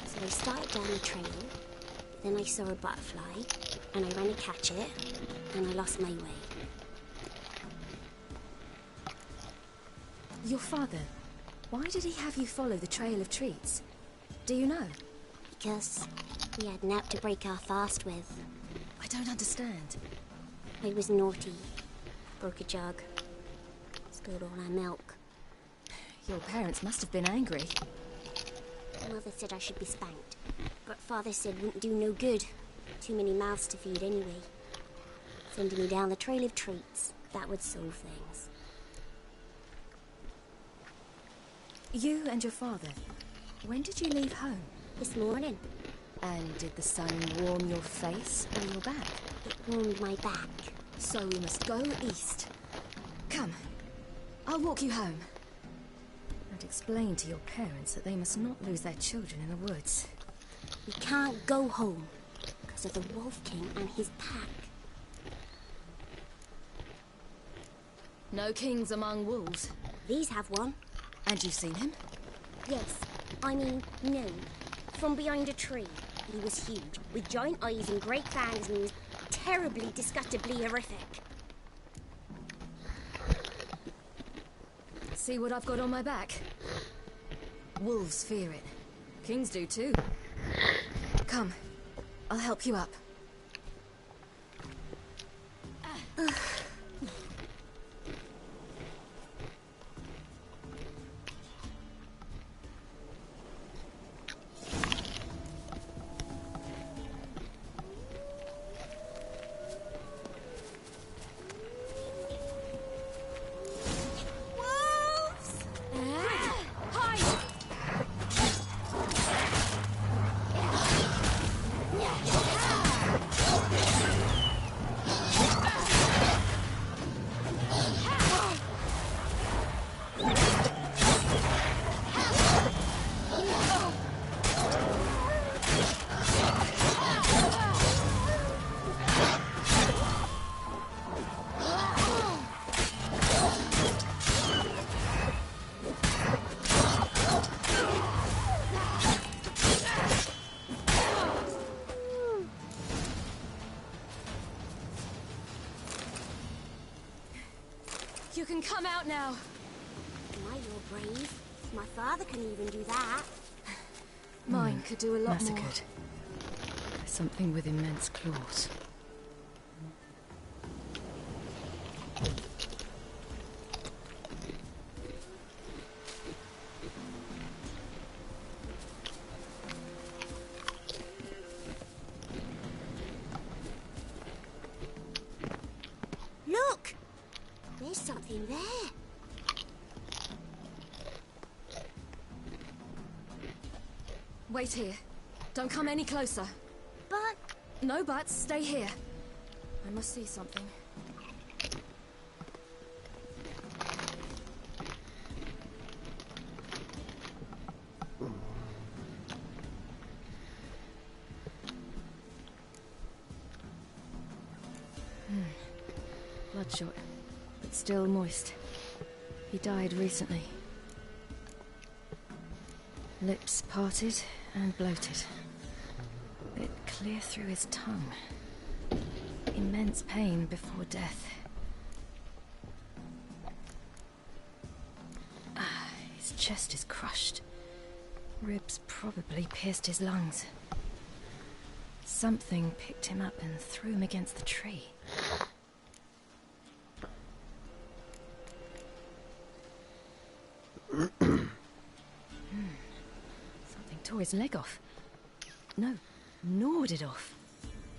So I started down the trail. Then I saw a butterfly, and I ran to catch it, and I lost my way. Your father, why did he have you follow the trail of treats? Do you know? Because we had nap to break our fast with. I don't understand. I was naughty. Broke a jug. Spilled all our milk. Your parents must have been angry. Mother said I should be spanked. But Father said wouldn't do no good. Too many mouths to feed anyway. Sending me down the trail of treats. That would solve things. You and your father, when did you leave home? This morning. And did the sun warm your face or your back? It warmed my back. So we must go east. Come, I'll walk you home. And explain to your parents that they must not lose their children in the woods. We can't go home because of the Wolf King and his pack. No kings among wolves. These have one. And you've seen him? Yes. I mean, no. From behind a tree. He was huge, with giant eyes and great fangs, and he was terribly, disgustingly horrific. See what I've got on my back? Wolves fear it. Kings do too. Come, I'll help you up. You can come out now. My, you're brave. My father can even do that. Mine could do a lot Massacred. more. By something with immense claws. Look! There's something there. Wait here. Don't come any closer. But... No buts. Stay here. I must see something. Bloodshot, but still moist. He died recently. Lips parted and bloated. Bit clear through his tongue. Immense pain before death. His chest is crushed. Ribs probably pierced his lungs. Something picked him up and threw him against the tree. Something tore his leg off. No, gnawed it off.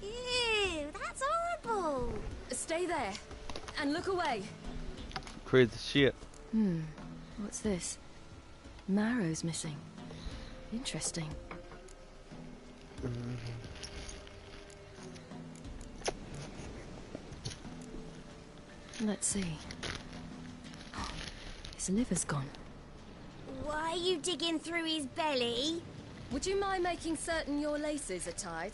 Ew, that's horrible. Stay there, and look away. Crazy shit. What's this? Marrow's missing. Interesting. Let's see. His liver's gone. Why are you digging through his belly? Would you mind making certain your laces are tied?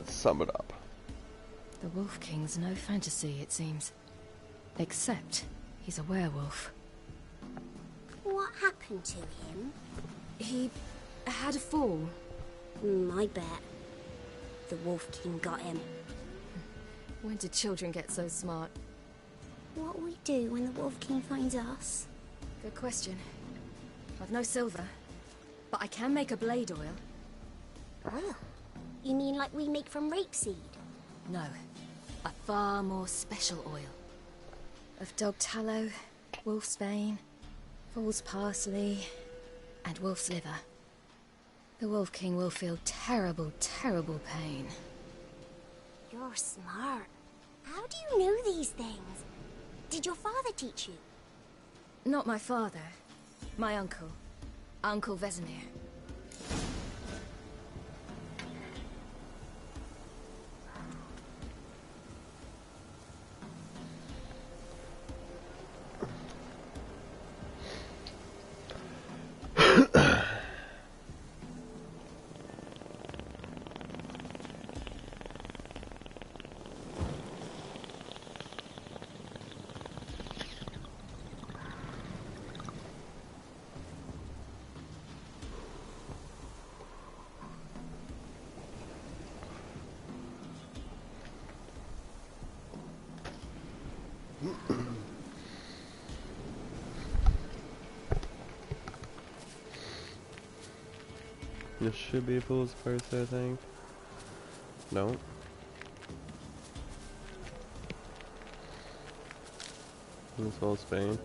let's sum it up. The Wolf King's no fantasy, it seems. Except he's a werewolf. What happened to him? He had a fall. I bet. The Wolf King got him. When did children get so smart? What'll we do when the Wolf King finds us? Good question. I've no silver, but I can make a blade oil. Oh. You mean like we make from rapeseed? No. A far more special oil. Of dog tallow, wolf's bane, foal's parsley, and wolf's liver. The Wolf King will feel terrible, terrible pain. You're smart. How do you know these things? Did your father teach you? Not my father. My uncle. Uncle Vesemir. This should be Fool's Purse, I think. No. This whole Spain.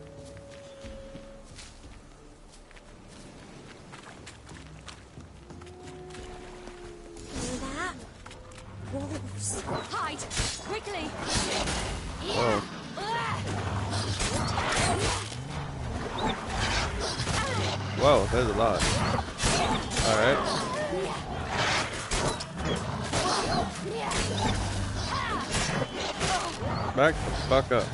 That? Wolves. Hide! Quickly! Oh. Whoa, there's a lot. Alright. Back the fuck up.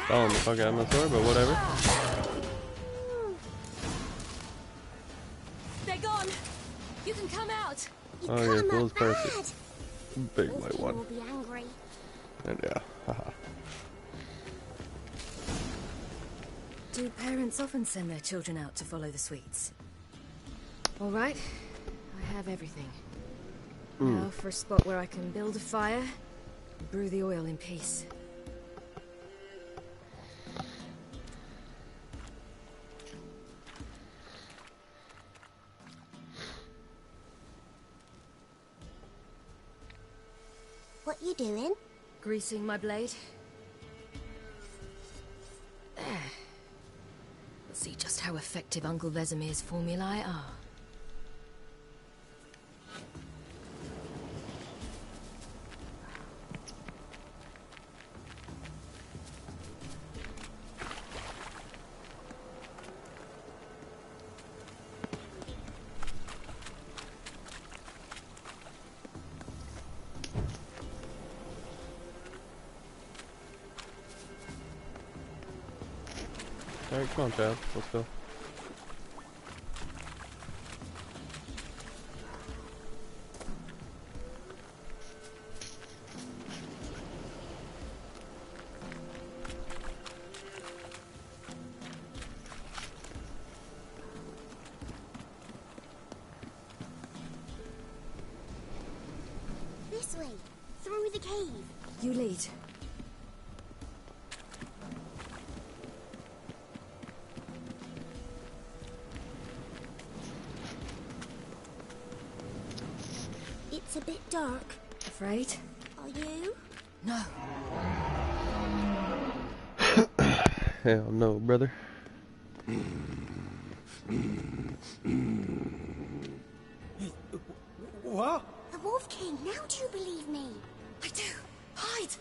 Falling the fuck out of my sword, but whatever. They're gone! You can come out! Oh yeah, Fool's Purse. Big white one. Will be angry. And yeah, haha. Do parents often send their children out to follow the sweets? All right, I have everything. Now for a spot where I can build a fire and brew the oil in peace. What you doing? Greasing my blade. There. Let's see just how effective Uncle Vesemir's formulae are. Alright, come on, child. Let's go. This way, through the cave. You lead. It's a bit dark. Afraid? Are you? No. Hell no, brother. What? The Wolf King, now do you believe me? I do. Hide!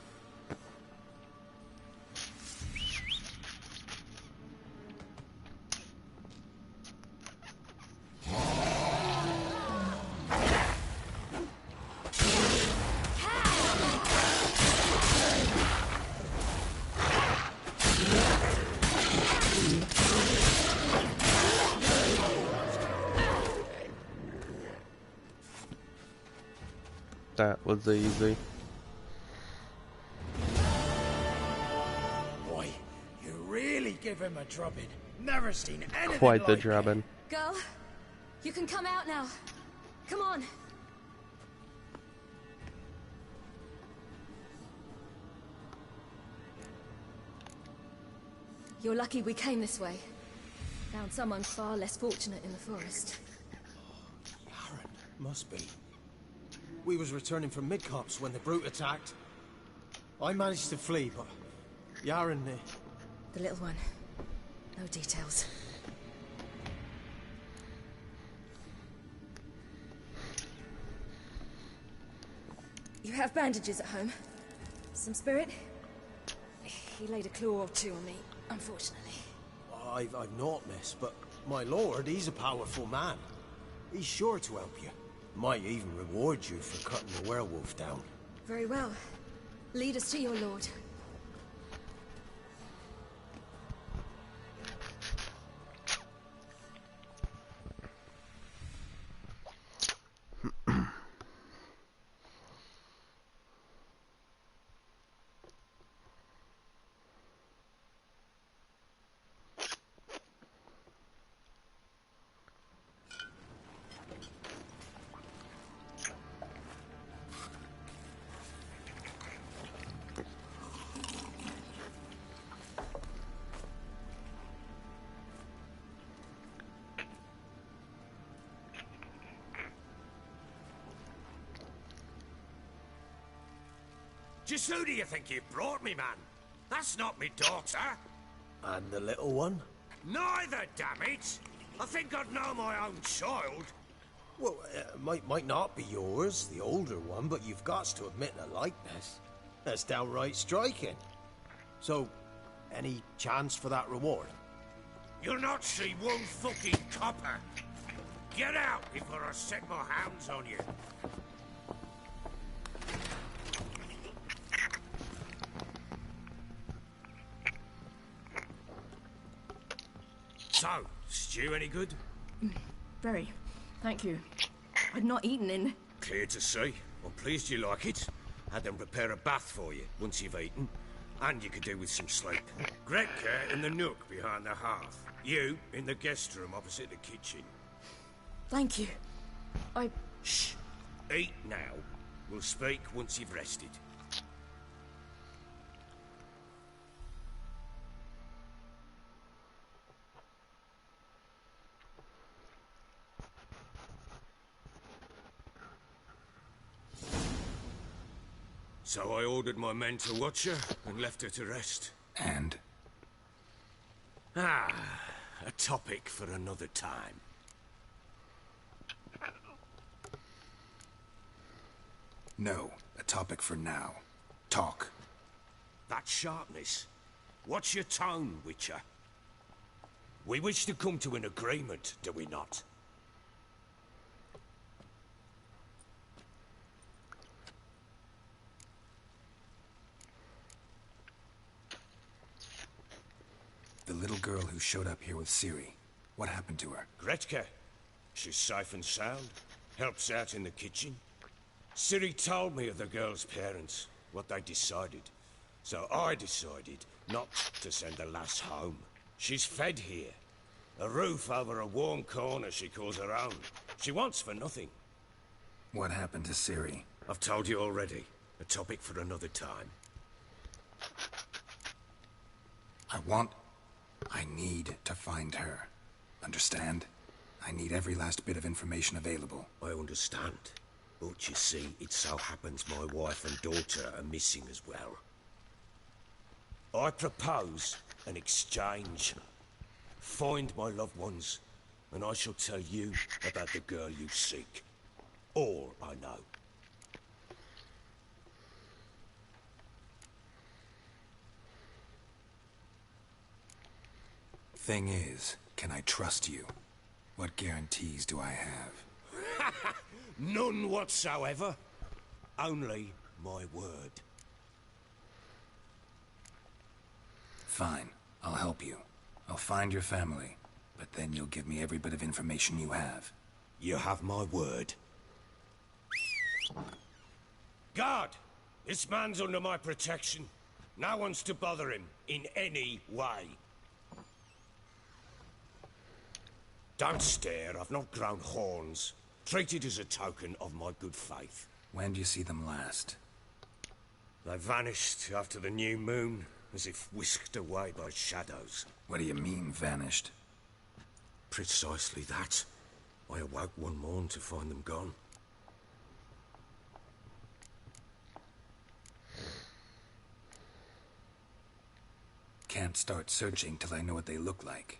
That was easy. Boy, you really give him a drubbing. Never seen anything Quite the like drubbing. Girl, you can come out now. Come on. You're lucky we came this way. Found someone far less fortunate in the forest. Aaron, must be. We was returning from Midcops when the brute attacked. I managed to flee, but Yaren... The little one. No details. You have bandages at home? Some spirit? He laid a claw or two on me, unfortunately. I've naught, miss, but my lord, he's a powerful man. He's sure to help you. Might even reward you for cutting the werewolf down. Very well. Lead us to your lord. Just who do you think you've brought me, man? That's not me daughter. And the little one? Neither, damn it! I think I'd know my own child. Well, might not be yours, the older one, but you've got to admit a likeness. That's downright striking. So, any chance for that reward? You'll not see one fucking copper. Get out before I set my hounds on you. So, stew any good? Very. Thank you. I'd not eaten in... Clear to see. I'm pleased you like it. Had them prepare a bath for you once you've eaten. And you could do with some sleep. Gretka in the nook behind the hearth. You in the guest room opposite the kitchen. Thank you. Shh. Eat now. We'll speak once you've rested. So I ordered my men to watch her and left her to rest. And? A topic for another time. No, a topic for now. Talk. That sharpness. What's your tone, Witcher? We wish to come to an agreement, do we not? The little girl who showed up here with Ciri. What happened to her? Gretka. She's safe and sound. Helps out in the kitchen. Ciri told me of the girl's parents, what they decided. So I decided not to send the lass home. She's fed here. A roof over a warm corner she calls her own. She wants for nothing. What happened to Ciri? I've told you already. A topic for another time. I need to find her. Understand? I need every last bit of information available. I understand. But you see, it so happens my wife and daughter are missing as well. I propose an exchange. Find my loved ones, and I shall tell you about the girl you seek. All I know. Thing is, can I trust you? What guarantees do I have? None whatsoever. Only my word. Fine. I'll help you. I'll find your family. But then you'll give me every bit of information you have. You have my word. Guard! This man's under my protection. No one's to bother him in any way. Don't stare, I've not grown horns. Treat it as a token of my good faith. When did you see them last? They vanished after the new moon, as if whisked away by shadows. What do you mean, vanished? Precisely that. I awoke one morn to find them gone. Can't start searching till I know what they look like.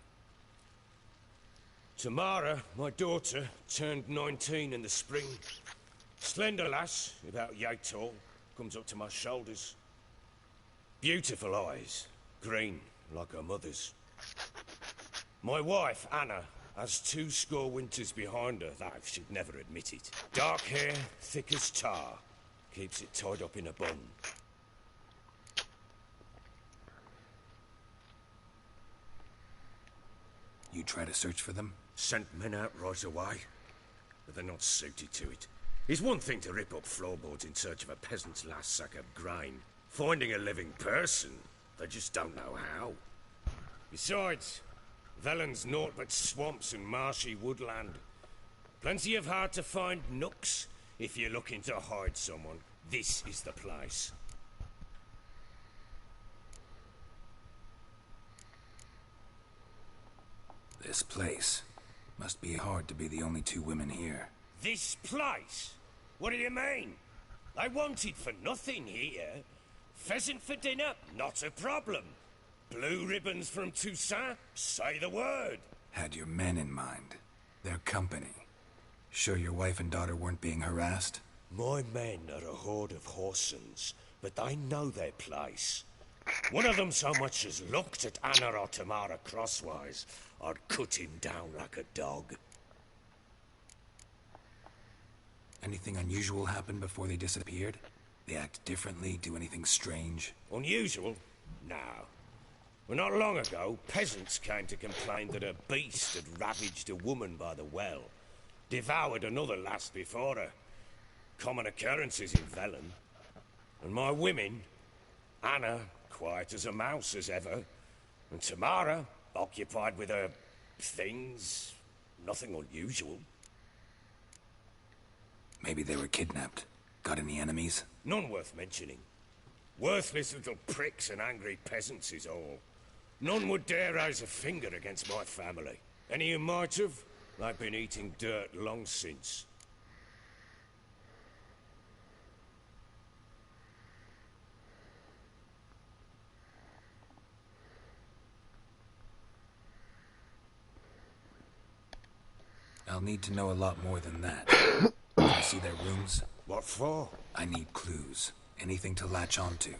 Tamara, my daughter, turned 19 in the spring. Slender lass, about yay tall, comes up to my shoulders. Beautiful eyes, green like her mother's. My wife, Anna, has 2 score winters behind her, though she'd never admit it. Dark hair, thick as tar, keeps it tied up in a bun. You try to search for them? Sent men out right away, but they're not suited to it. It's one thing to rip up floorboards in search of a peasant's last sack of grain. Finding a living person, they just don't know how. Besides, Velen's naught but swamps and marshy woodland. Plenty of hard-to-find nooks. If you're looking to hide someone, this is the place. This place. Must be hard to be the only 2 women here. This place? What do you mean? I wanted for nothing here. Pheasant for dinner? Not a problem. Blue ribbons from Toussaint? Say the word. Had your men in mind. Their company. Sure your wife and daughter weren't being harassed? My men are a horde of whoresons, but they know their place. One of them so much as looked at Anna or Tamara crosswise, I'd cut him down like a dog. Anything unusual happen before they disappeared? They act differently, do anything strange? Unusual? No. Well, not long ago, peasants came to complain that a beast had ravaged a woman by the well. Devoured another lass before her. Common occurrences in Velen. And my women, Anna, quiet as a mouse as ever, and Tamara, occupied with her things, nothing unusual. Maybe they were kidnapped. Got any enemies? None worth mentioning. Worthless little pricks and angry peasants is all. None would dare raise a finger against my family. Any who might have, they've been eating dirt long since. I'll need to know a lot more than that. Can I see their rooms? What for? I need clues. Anything to latch onto.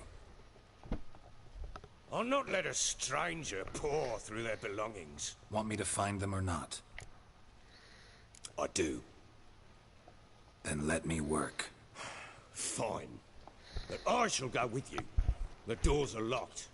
I'll not let a stranger pore through their belongings. Want me to find them or not? I do. Then let me work. Fine. But I shall go with you. The doors are locked.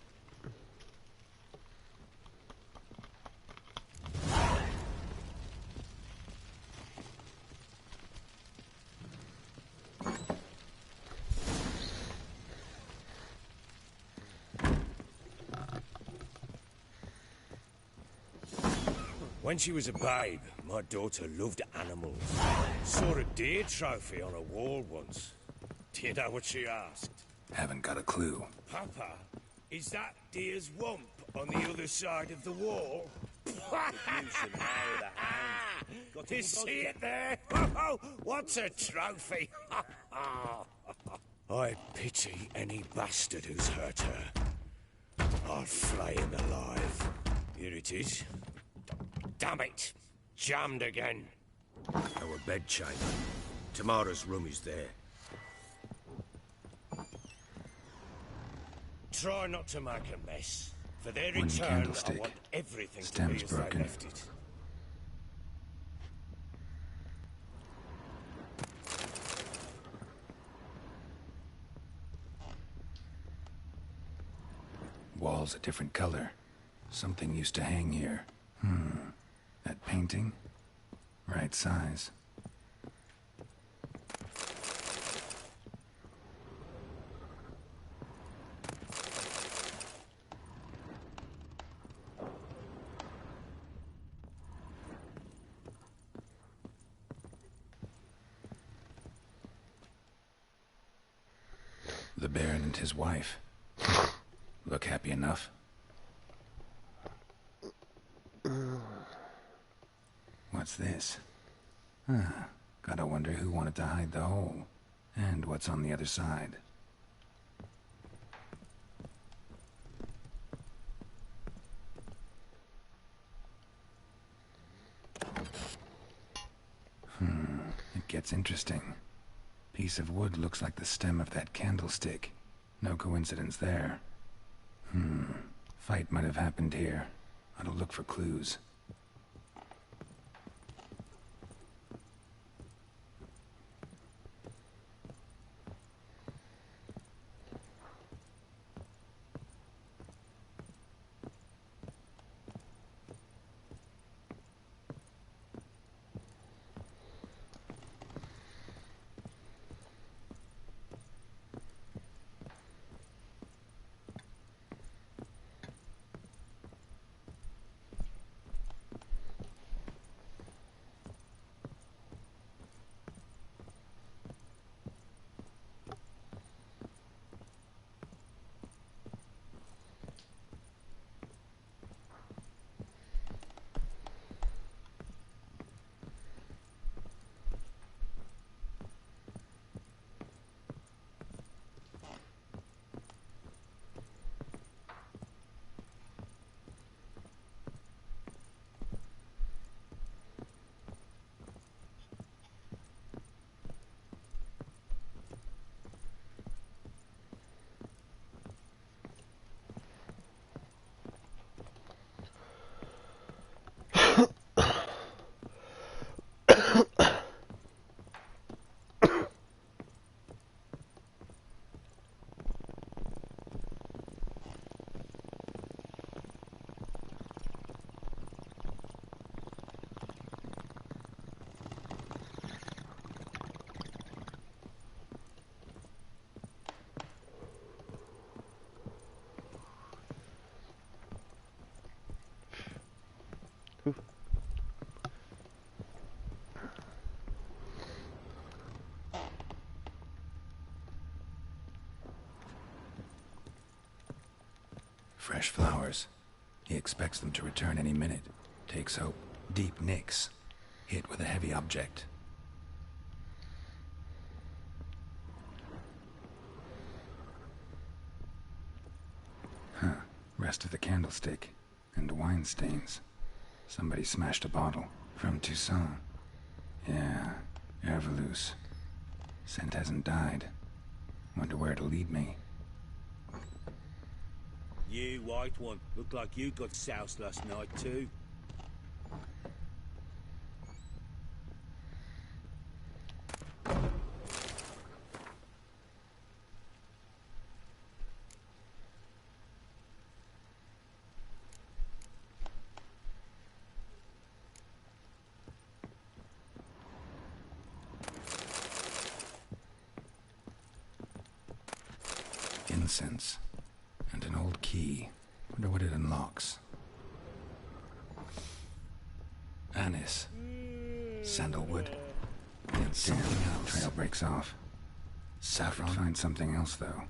When she was a babe, my daughter loved animals. Saw a deer trophy on a wall once. Do you know what she asked? Haven't got a clue. Papa, is that deer's wump on the other side of the wall? You see it there? Oh, what's a trophy? I pity any bastard who's hurt her. I'll flay him alive. Here it is. Damn it! Jammed again. Our bedchamber. Tamara's room is there. Try not to make a mess. For their One return, I candlestick. want everything to Stem's be as broken. they left it. Walls a different color. Something used to hang here. That painting? Right size. The Baron and his wife. Look happy enough? What's this? Gotta wonder who wanted to hide the hole. And what's on the other side. It gets interesting. Piece of wood looks like the stem of that candlestick. No coincidence there. Fight might have happened here. Ought to look for clues. Fresh flowers. He expects them to return any minute. Takes hope. Deep nicks. Hit with a heavy object. Rest of the candlestick. And wine stains. Somebody smashed a bottle. From Toussaint. Yeah, Herveloos. Scent hasn't died. Wonder where it'll lead me. You, white one, look like you got soused last night too. Incense. And an old key. Wonder what it unlocks. Anise. Sandalwood. And something else. Trail breaks off. Saffron. Find something else, though.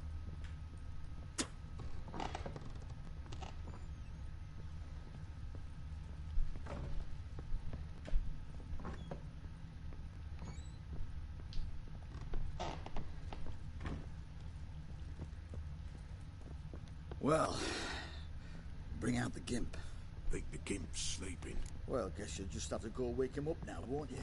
Well, bring out the gimp. Think the gimp's sleeping. Well, guess you'll just have to go wake him up now, won't you?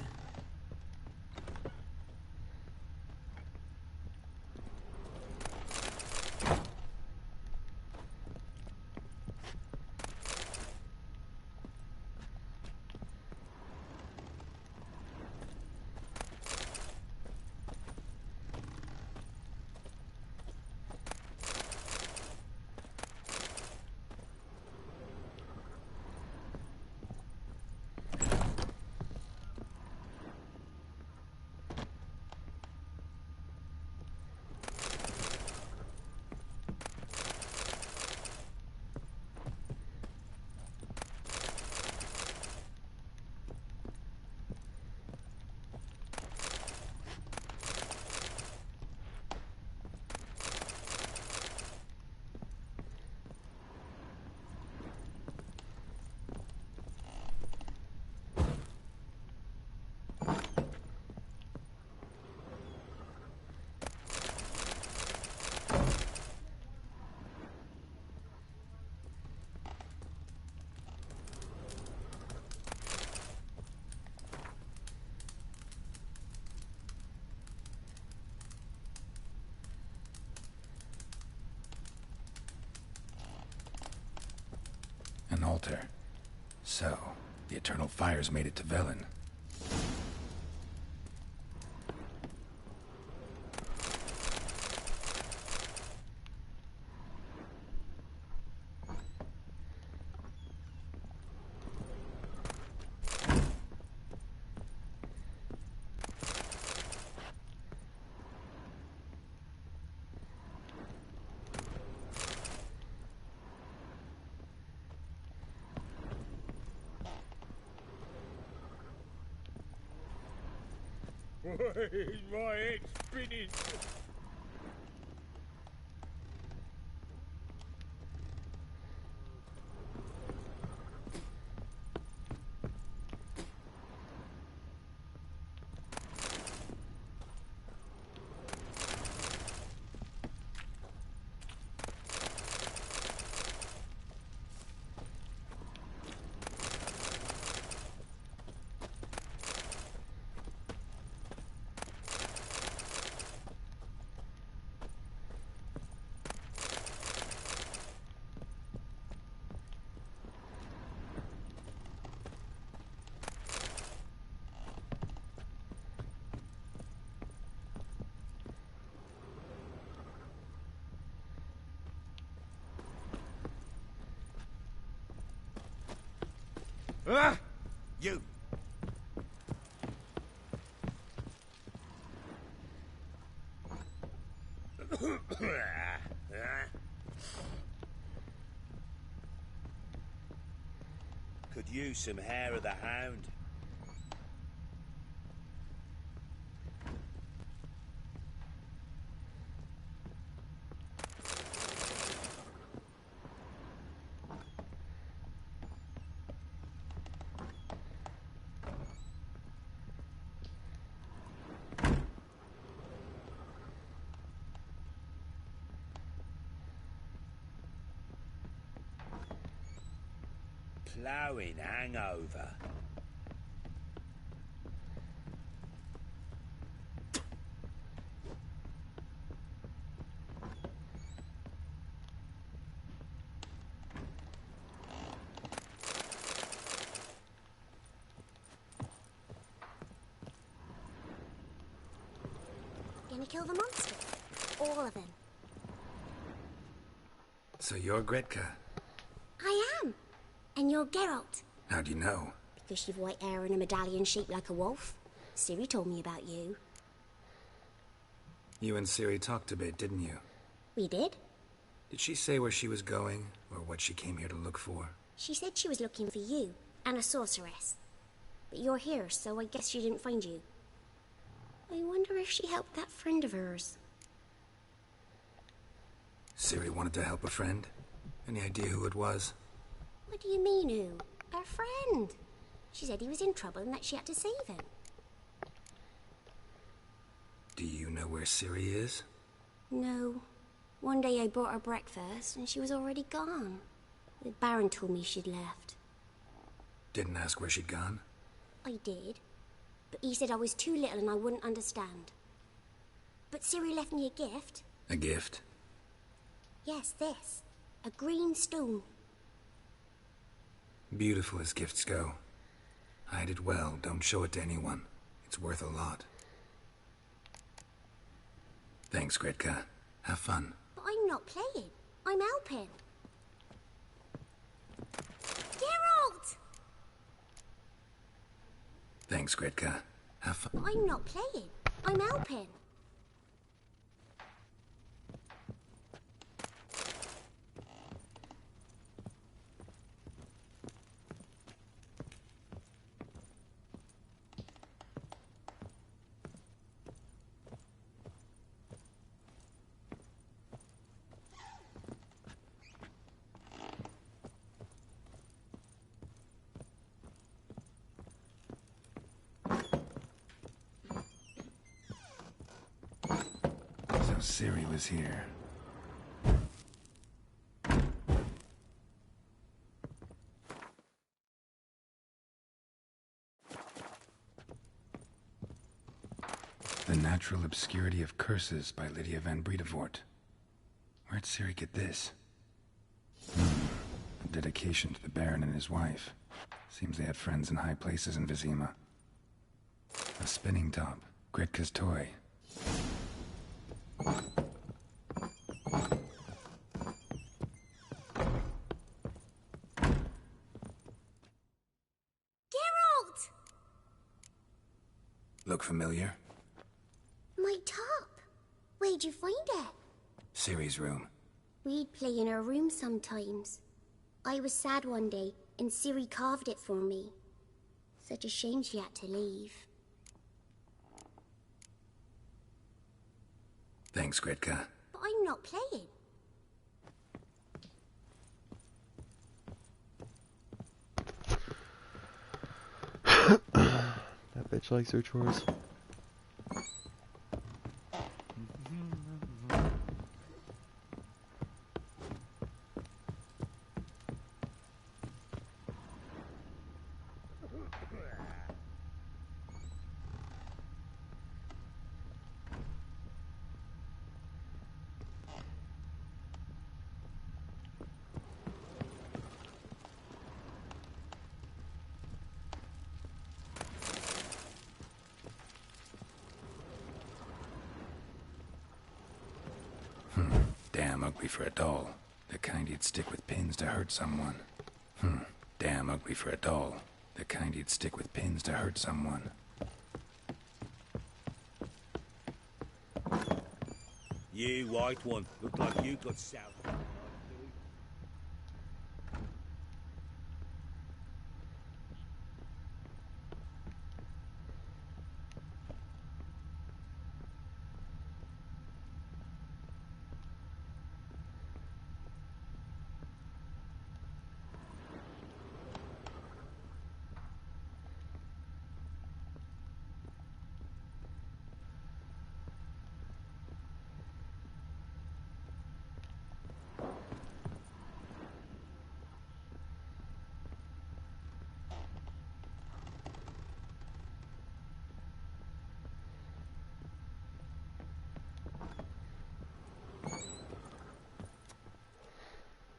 altar. So, the Eternal Fires made it to Velen. My head's spinning. Ah! You! Could use some hair of the hound. Ploughing hangover. Gonna kill the monster. All of them. So you're Gretka. I am. And you're Geralt. How'd you know? Because you've white hair and a medallion shaped like a wolf. Ciri told me about you. You and Ciri talked a bit, didn't you? We did? Did she say where she was going, or what she came here to look for? She said she was looking for you, and a sorceress. But you're here, so I guess she didn't find you. I wonder if she helped that friend of hers. Ciri wanted to help a friend? Any idea who it was? What do you mean, who? Her friend. She said he was in trouble and that she had to save him. Do you know where Ciri is? No. One day I brought her breakfast and she was already gone. The Baron told me she'd left. Didn't ask where she'd gone? I did. But he said I was too little and I wouldn't understand. But Ciri left me a gift. A gift? Yes, this. A green stone. Beautiful as gifts go. Hide it well, don't show it to anyone. It's worth a lot. Thanks, Gretka. Have fun. But I'm not playing. I'm helping. Geralt! Thanks, Gretka. Have fun. But I'm not playing. I'm helping. Ciri was here. The Natural Obscurity of Curses by Lydia van Bredevoort. Where'd Ciri get this? A dedication to the Baron and his wife. Seems they had friends in high places in Vizima. A spinning top. Gretka's toy. Geralt! Look familiar? My top. Where'd you find it? Ciri's room. We'd play in her room sometimes. I was sad one day, and Ciri carved it for me. Such a shame she had to leave. Thanks, Gretka. But I'm not playing. That bitch likes her chores. Damn ugly for a doll. The kind you'd stick with pins to hurt someone. Damn ugly for a doll. The kind you'd stick with pins to hurt someone. You white one, look like you got south.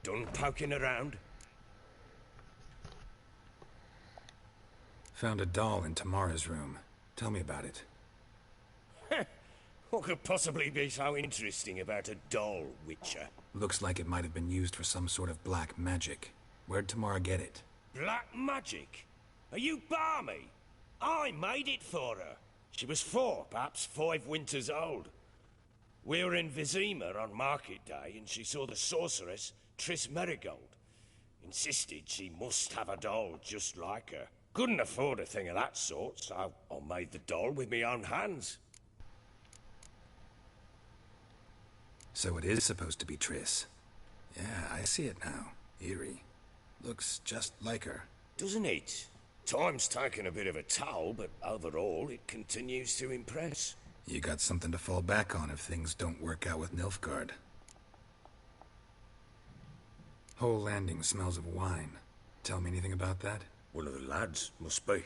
Done poking around? Found a doll in Tamara's room. Tell me about it. What could possibly be so interesting about a doll, Witcher? Looks like it might have been used for some sort of black magic. Where'd Tamara get it? Black magic? Are you balmy? I made it for her. She was 4, perhaps 5 winters old. We were in Vizima on market day, and she saw the sorceress, Triss Merigold. Insisted she must have a doll just like her. Couldn't afford a thing of that sort, so I made the doll with my own hands. So it is supposed to be Triss. Yeah, I see it now. Eerie. Looks just like her. Doesn't it? Time's taken a bit of a toll, but overall it continues to impress. You got something to fall back on if things don't work out with Nilfgaard. Whole landing smells of wine. Tell me anything about that? One of the lads, must be.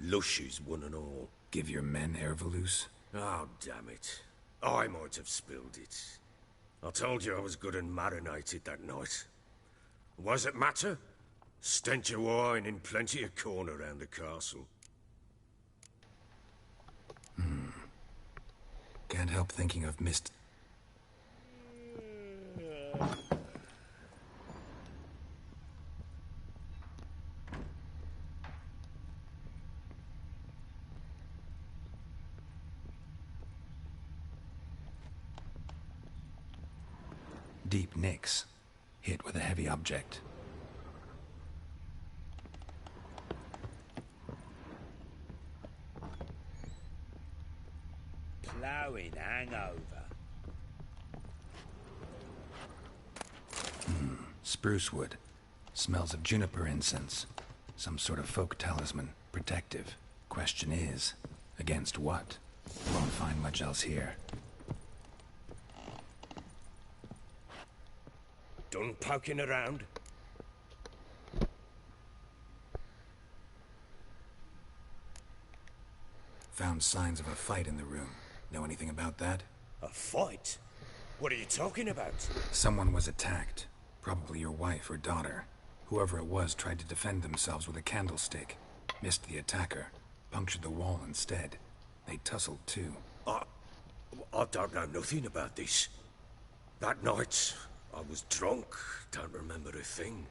Lushes, one and all. Give your men Ervelus? Oh, damn it. I might have spilled it. I told you I was good and marinated that night. What does it matter? Stench of wine in plenty of corn around the castle. Can't help thinking of missed... Deep nicks. Hit with a heavy object. Ploughing hangover. Spruce wood. Smells of juniper incense. Some sort of folk talisman. Protective. Question is, against what? Won't find much else here. Done poking around? Found signs of a fight in the room. Know anything about that? A fight? What are you talking about? Someone was attacked. Probably your wife or daughter. Whoever it was tried to defend themselves with a candlestick. Missed the attacker. Punctured the wall instead. They tussled too. I don't know nothing about this. That night, I was drunk. Don't remember a thing.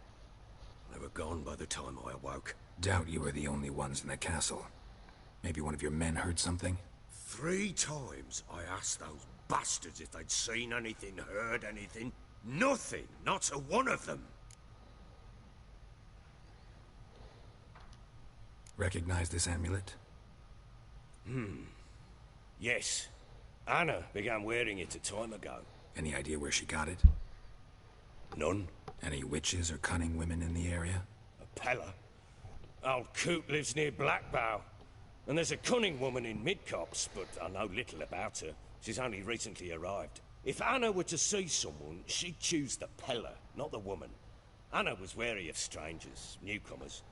They were gone by the time I awoke. Doubt you were the only ones in the castle. Maybe one of your men heard something? 3 times I asked those bastards if they'd seen anything, heard anything. Nothing. Not a one of them. Recognize this amulet? Yes. Anna began wearing it a time ago. Any idea where she got it? None. Any witches or cunning women in the area? A Pella. Old Coot lives near Blackbow. And there's a cunning woman in Midcopse, but I know little about her. She's only recently arrived. If Anna were to see someone, she'd choose the Pella, not the woman. Anna was wary of strangers, newcomers.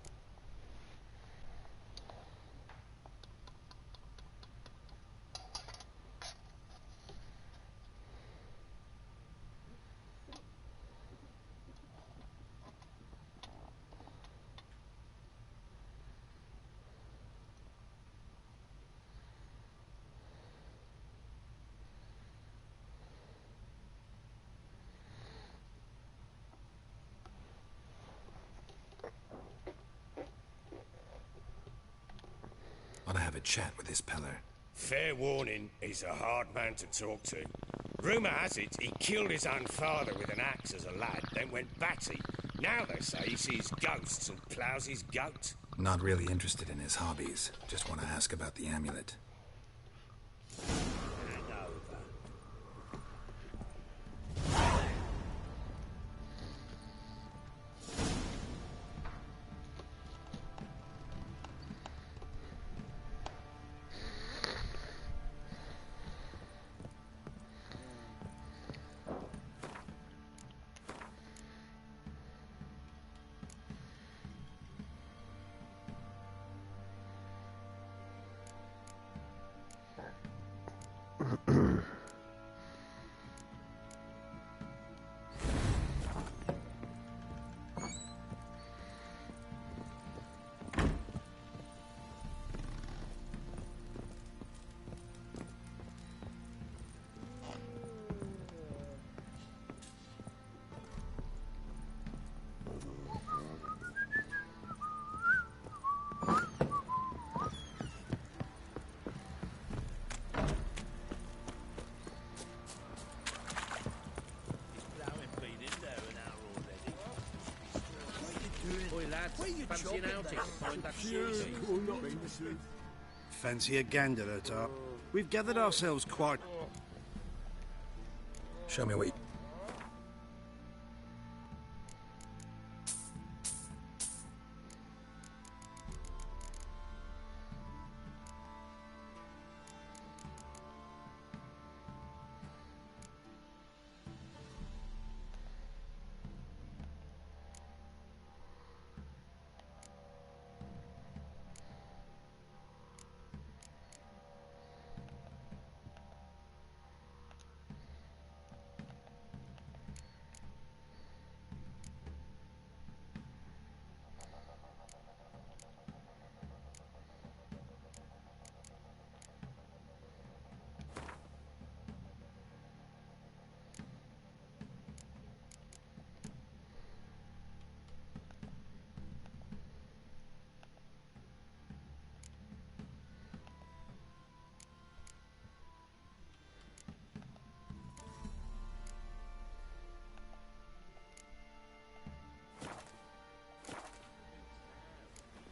Ought to have a chat with this Peller. Fair warning, he's a hard man to talk to. Rumour has it he killed his own father with an axe as a lad, then went batty. Now they say he sees ghosts and ploughs his goat. Not really interested in his hobbies. Just want to ask about the amulet. Fancy an outing? Find that shoes. Fancy a gander at our... We've gathered ourselves quite... Show me what you...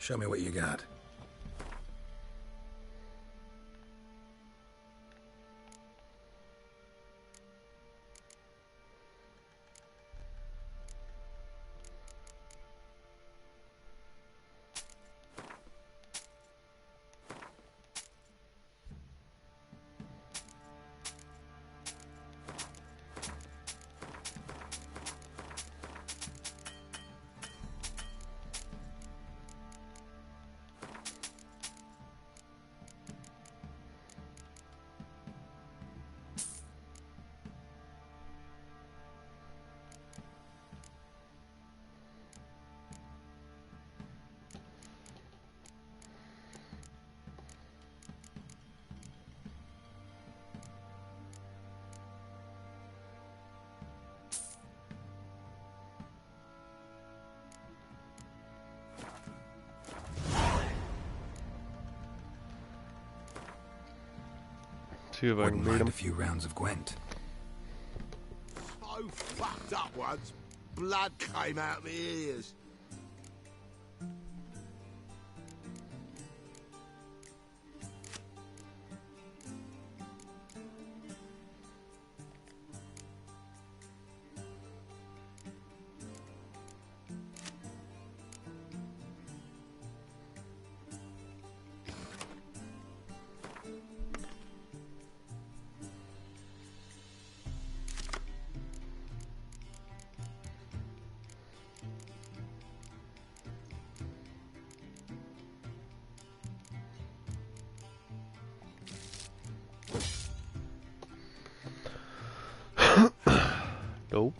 Show me what you got. See if I can Wouldn't beat mind him. a few rounds of Gwent. I fucked up once. Blood came out my ears. Dope.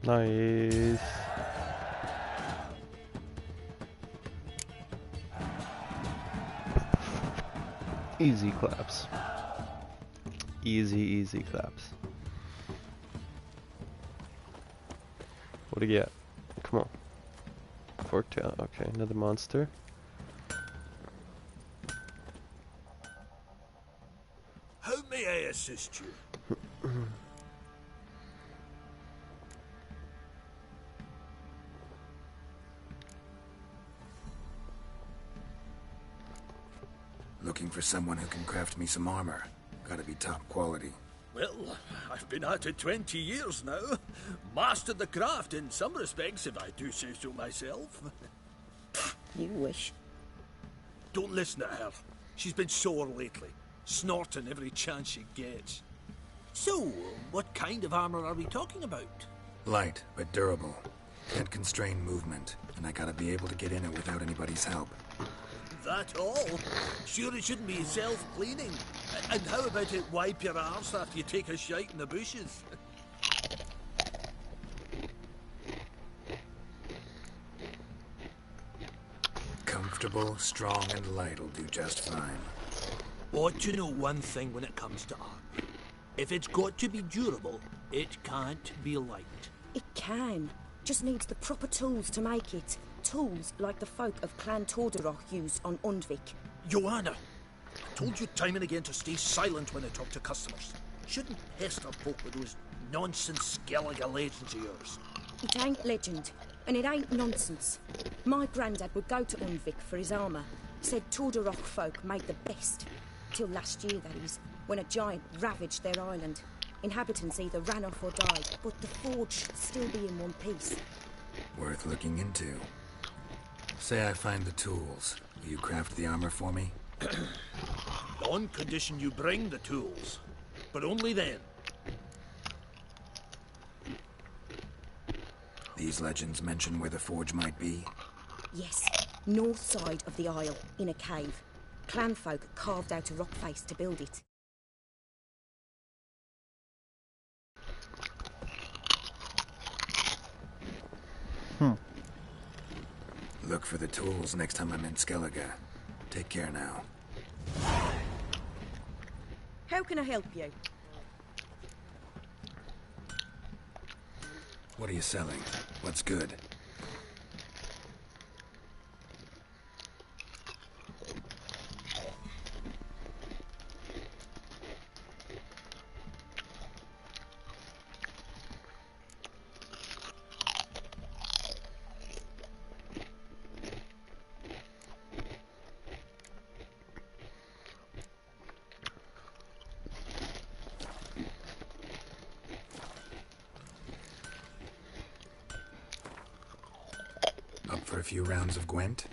Nice. Easy claps. Easy claps. What do you get? Come on. Forktail. Okay, another monster. How may I assist you? Looking for someone who can craft me some armor. Gotta be top quality. Well, I've been at it 20 years now. Mastered the craft in some respects, if I do say so myself. You wish. Don't listen to her. She's been sore lately, snorting every chance she gets. So, what kind of armor are we talking about? Light, but durable. Can't constrain movement, and I gotta be able to get in it without anybody's help. That all? Sure it shouldn't be self-cleaning. And how about it wipe your arse after you take a shite in the bushes? Comfortable, strong, and light will do just fine. Ought to know one thing when it comes to armor. If it's got to be durable, it can't be light. It can. Just needs the proper tools to make it. Tools like the folk of Clan Torderoch used on Undvik. Joanna, I told you time and again to stay silent when I talk to customers. Shouldn't pester folk with those nonsense Skellige legends of yours. It ain't legend, and it ain't nonsense. My granddad would go to Undvik for his armour. Said Torderoch folk made the best. Till last year, that is, when a giant ravaged their island. Inhabitants either ran off or died, but the forge should still be in one piece. Worth looking into. Say I find the tools. Will you craft the armor for me? On condition you bring the tools. But only then. These legends mention where the forge might be? Yes, north side of the isle, in a cave. Clanfolk carved out a rock face to build it. Look for the tools next time I'm in Skellige. Take care now. How can I help you? What are you selling? What's good? Up for a few rounds of Gwent?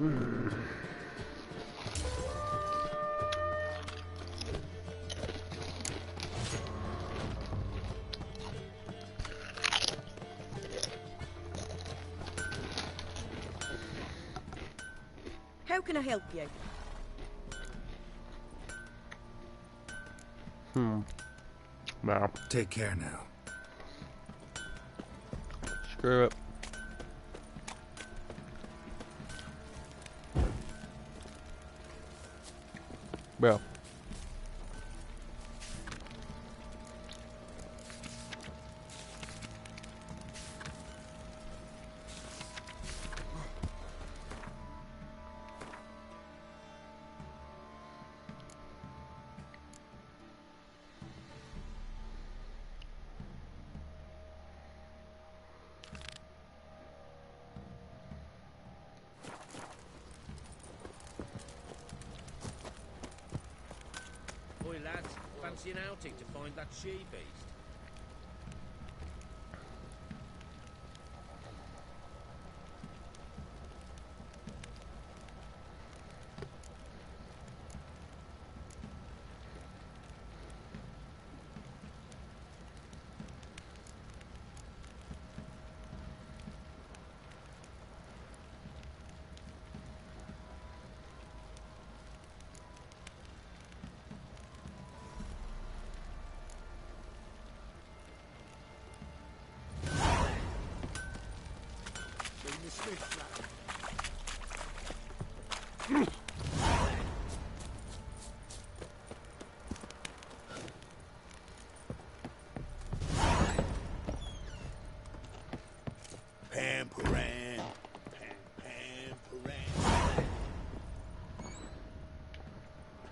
How can I help you? No. Take care now. Screw it. Bro. Boy, lads, fancy an outing to find that she-beast?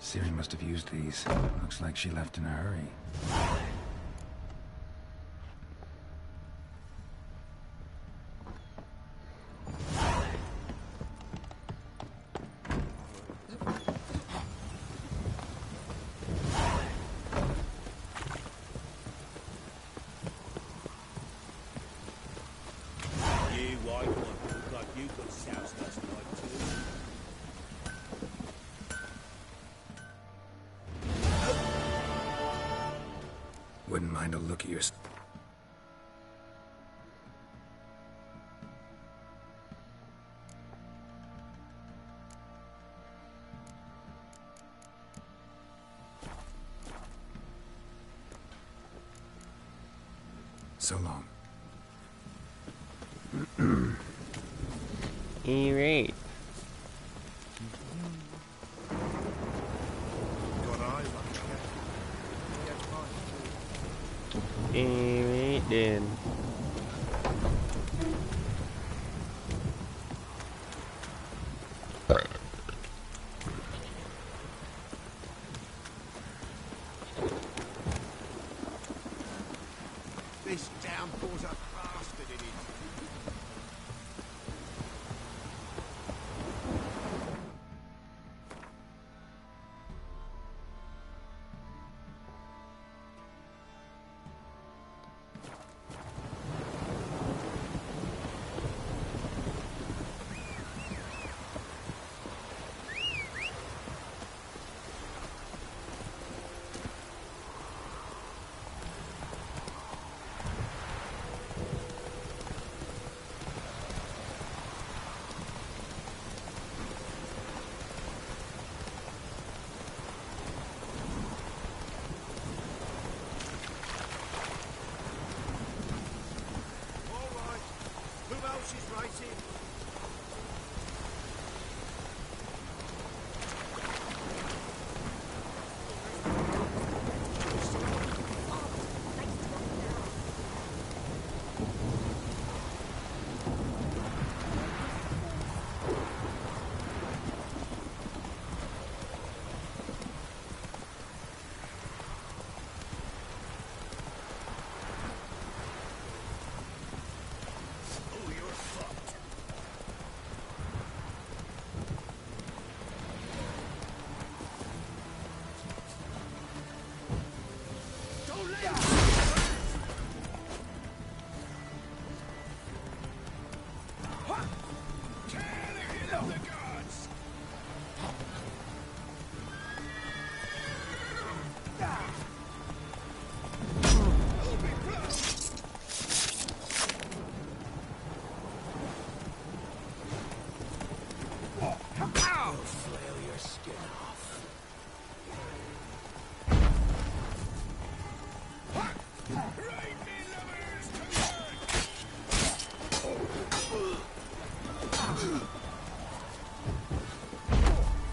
Ciri must have used these. Looks like she left in a hurry. You white one, look like you got soused last night too. Wouldn't mind a look at your... So long. Alright. Alright then. This downpour's a bastard in it. She's racing.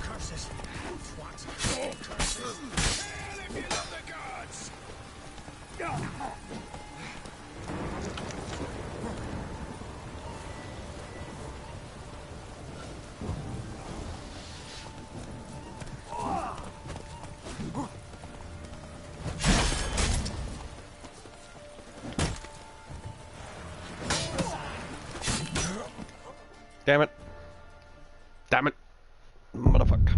Curses! Twats! All curses! Hell if you love the gods! Damn it. Damn it. Motherfucker.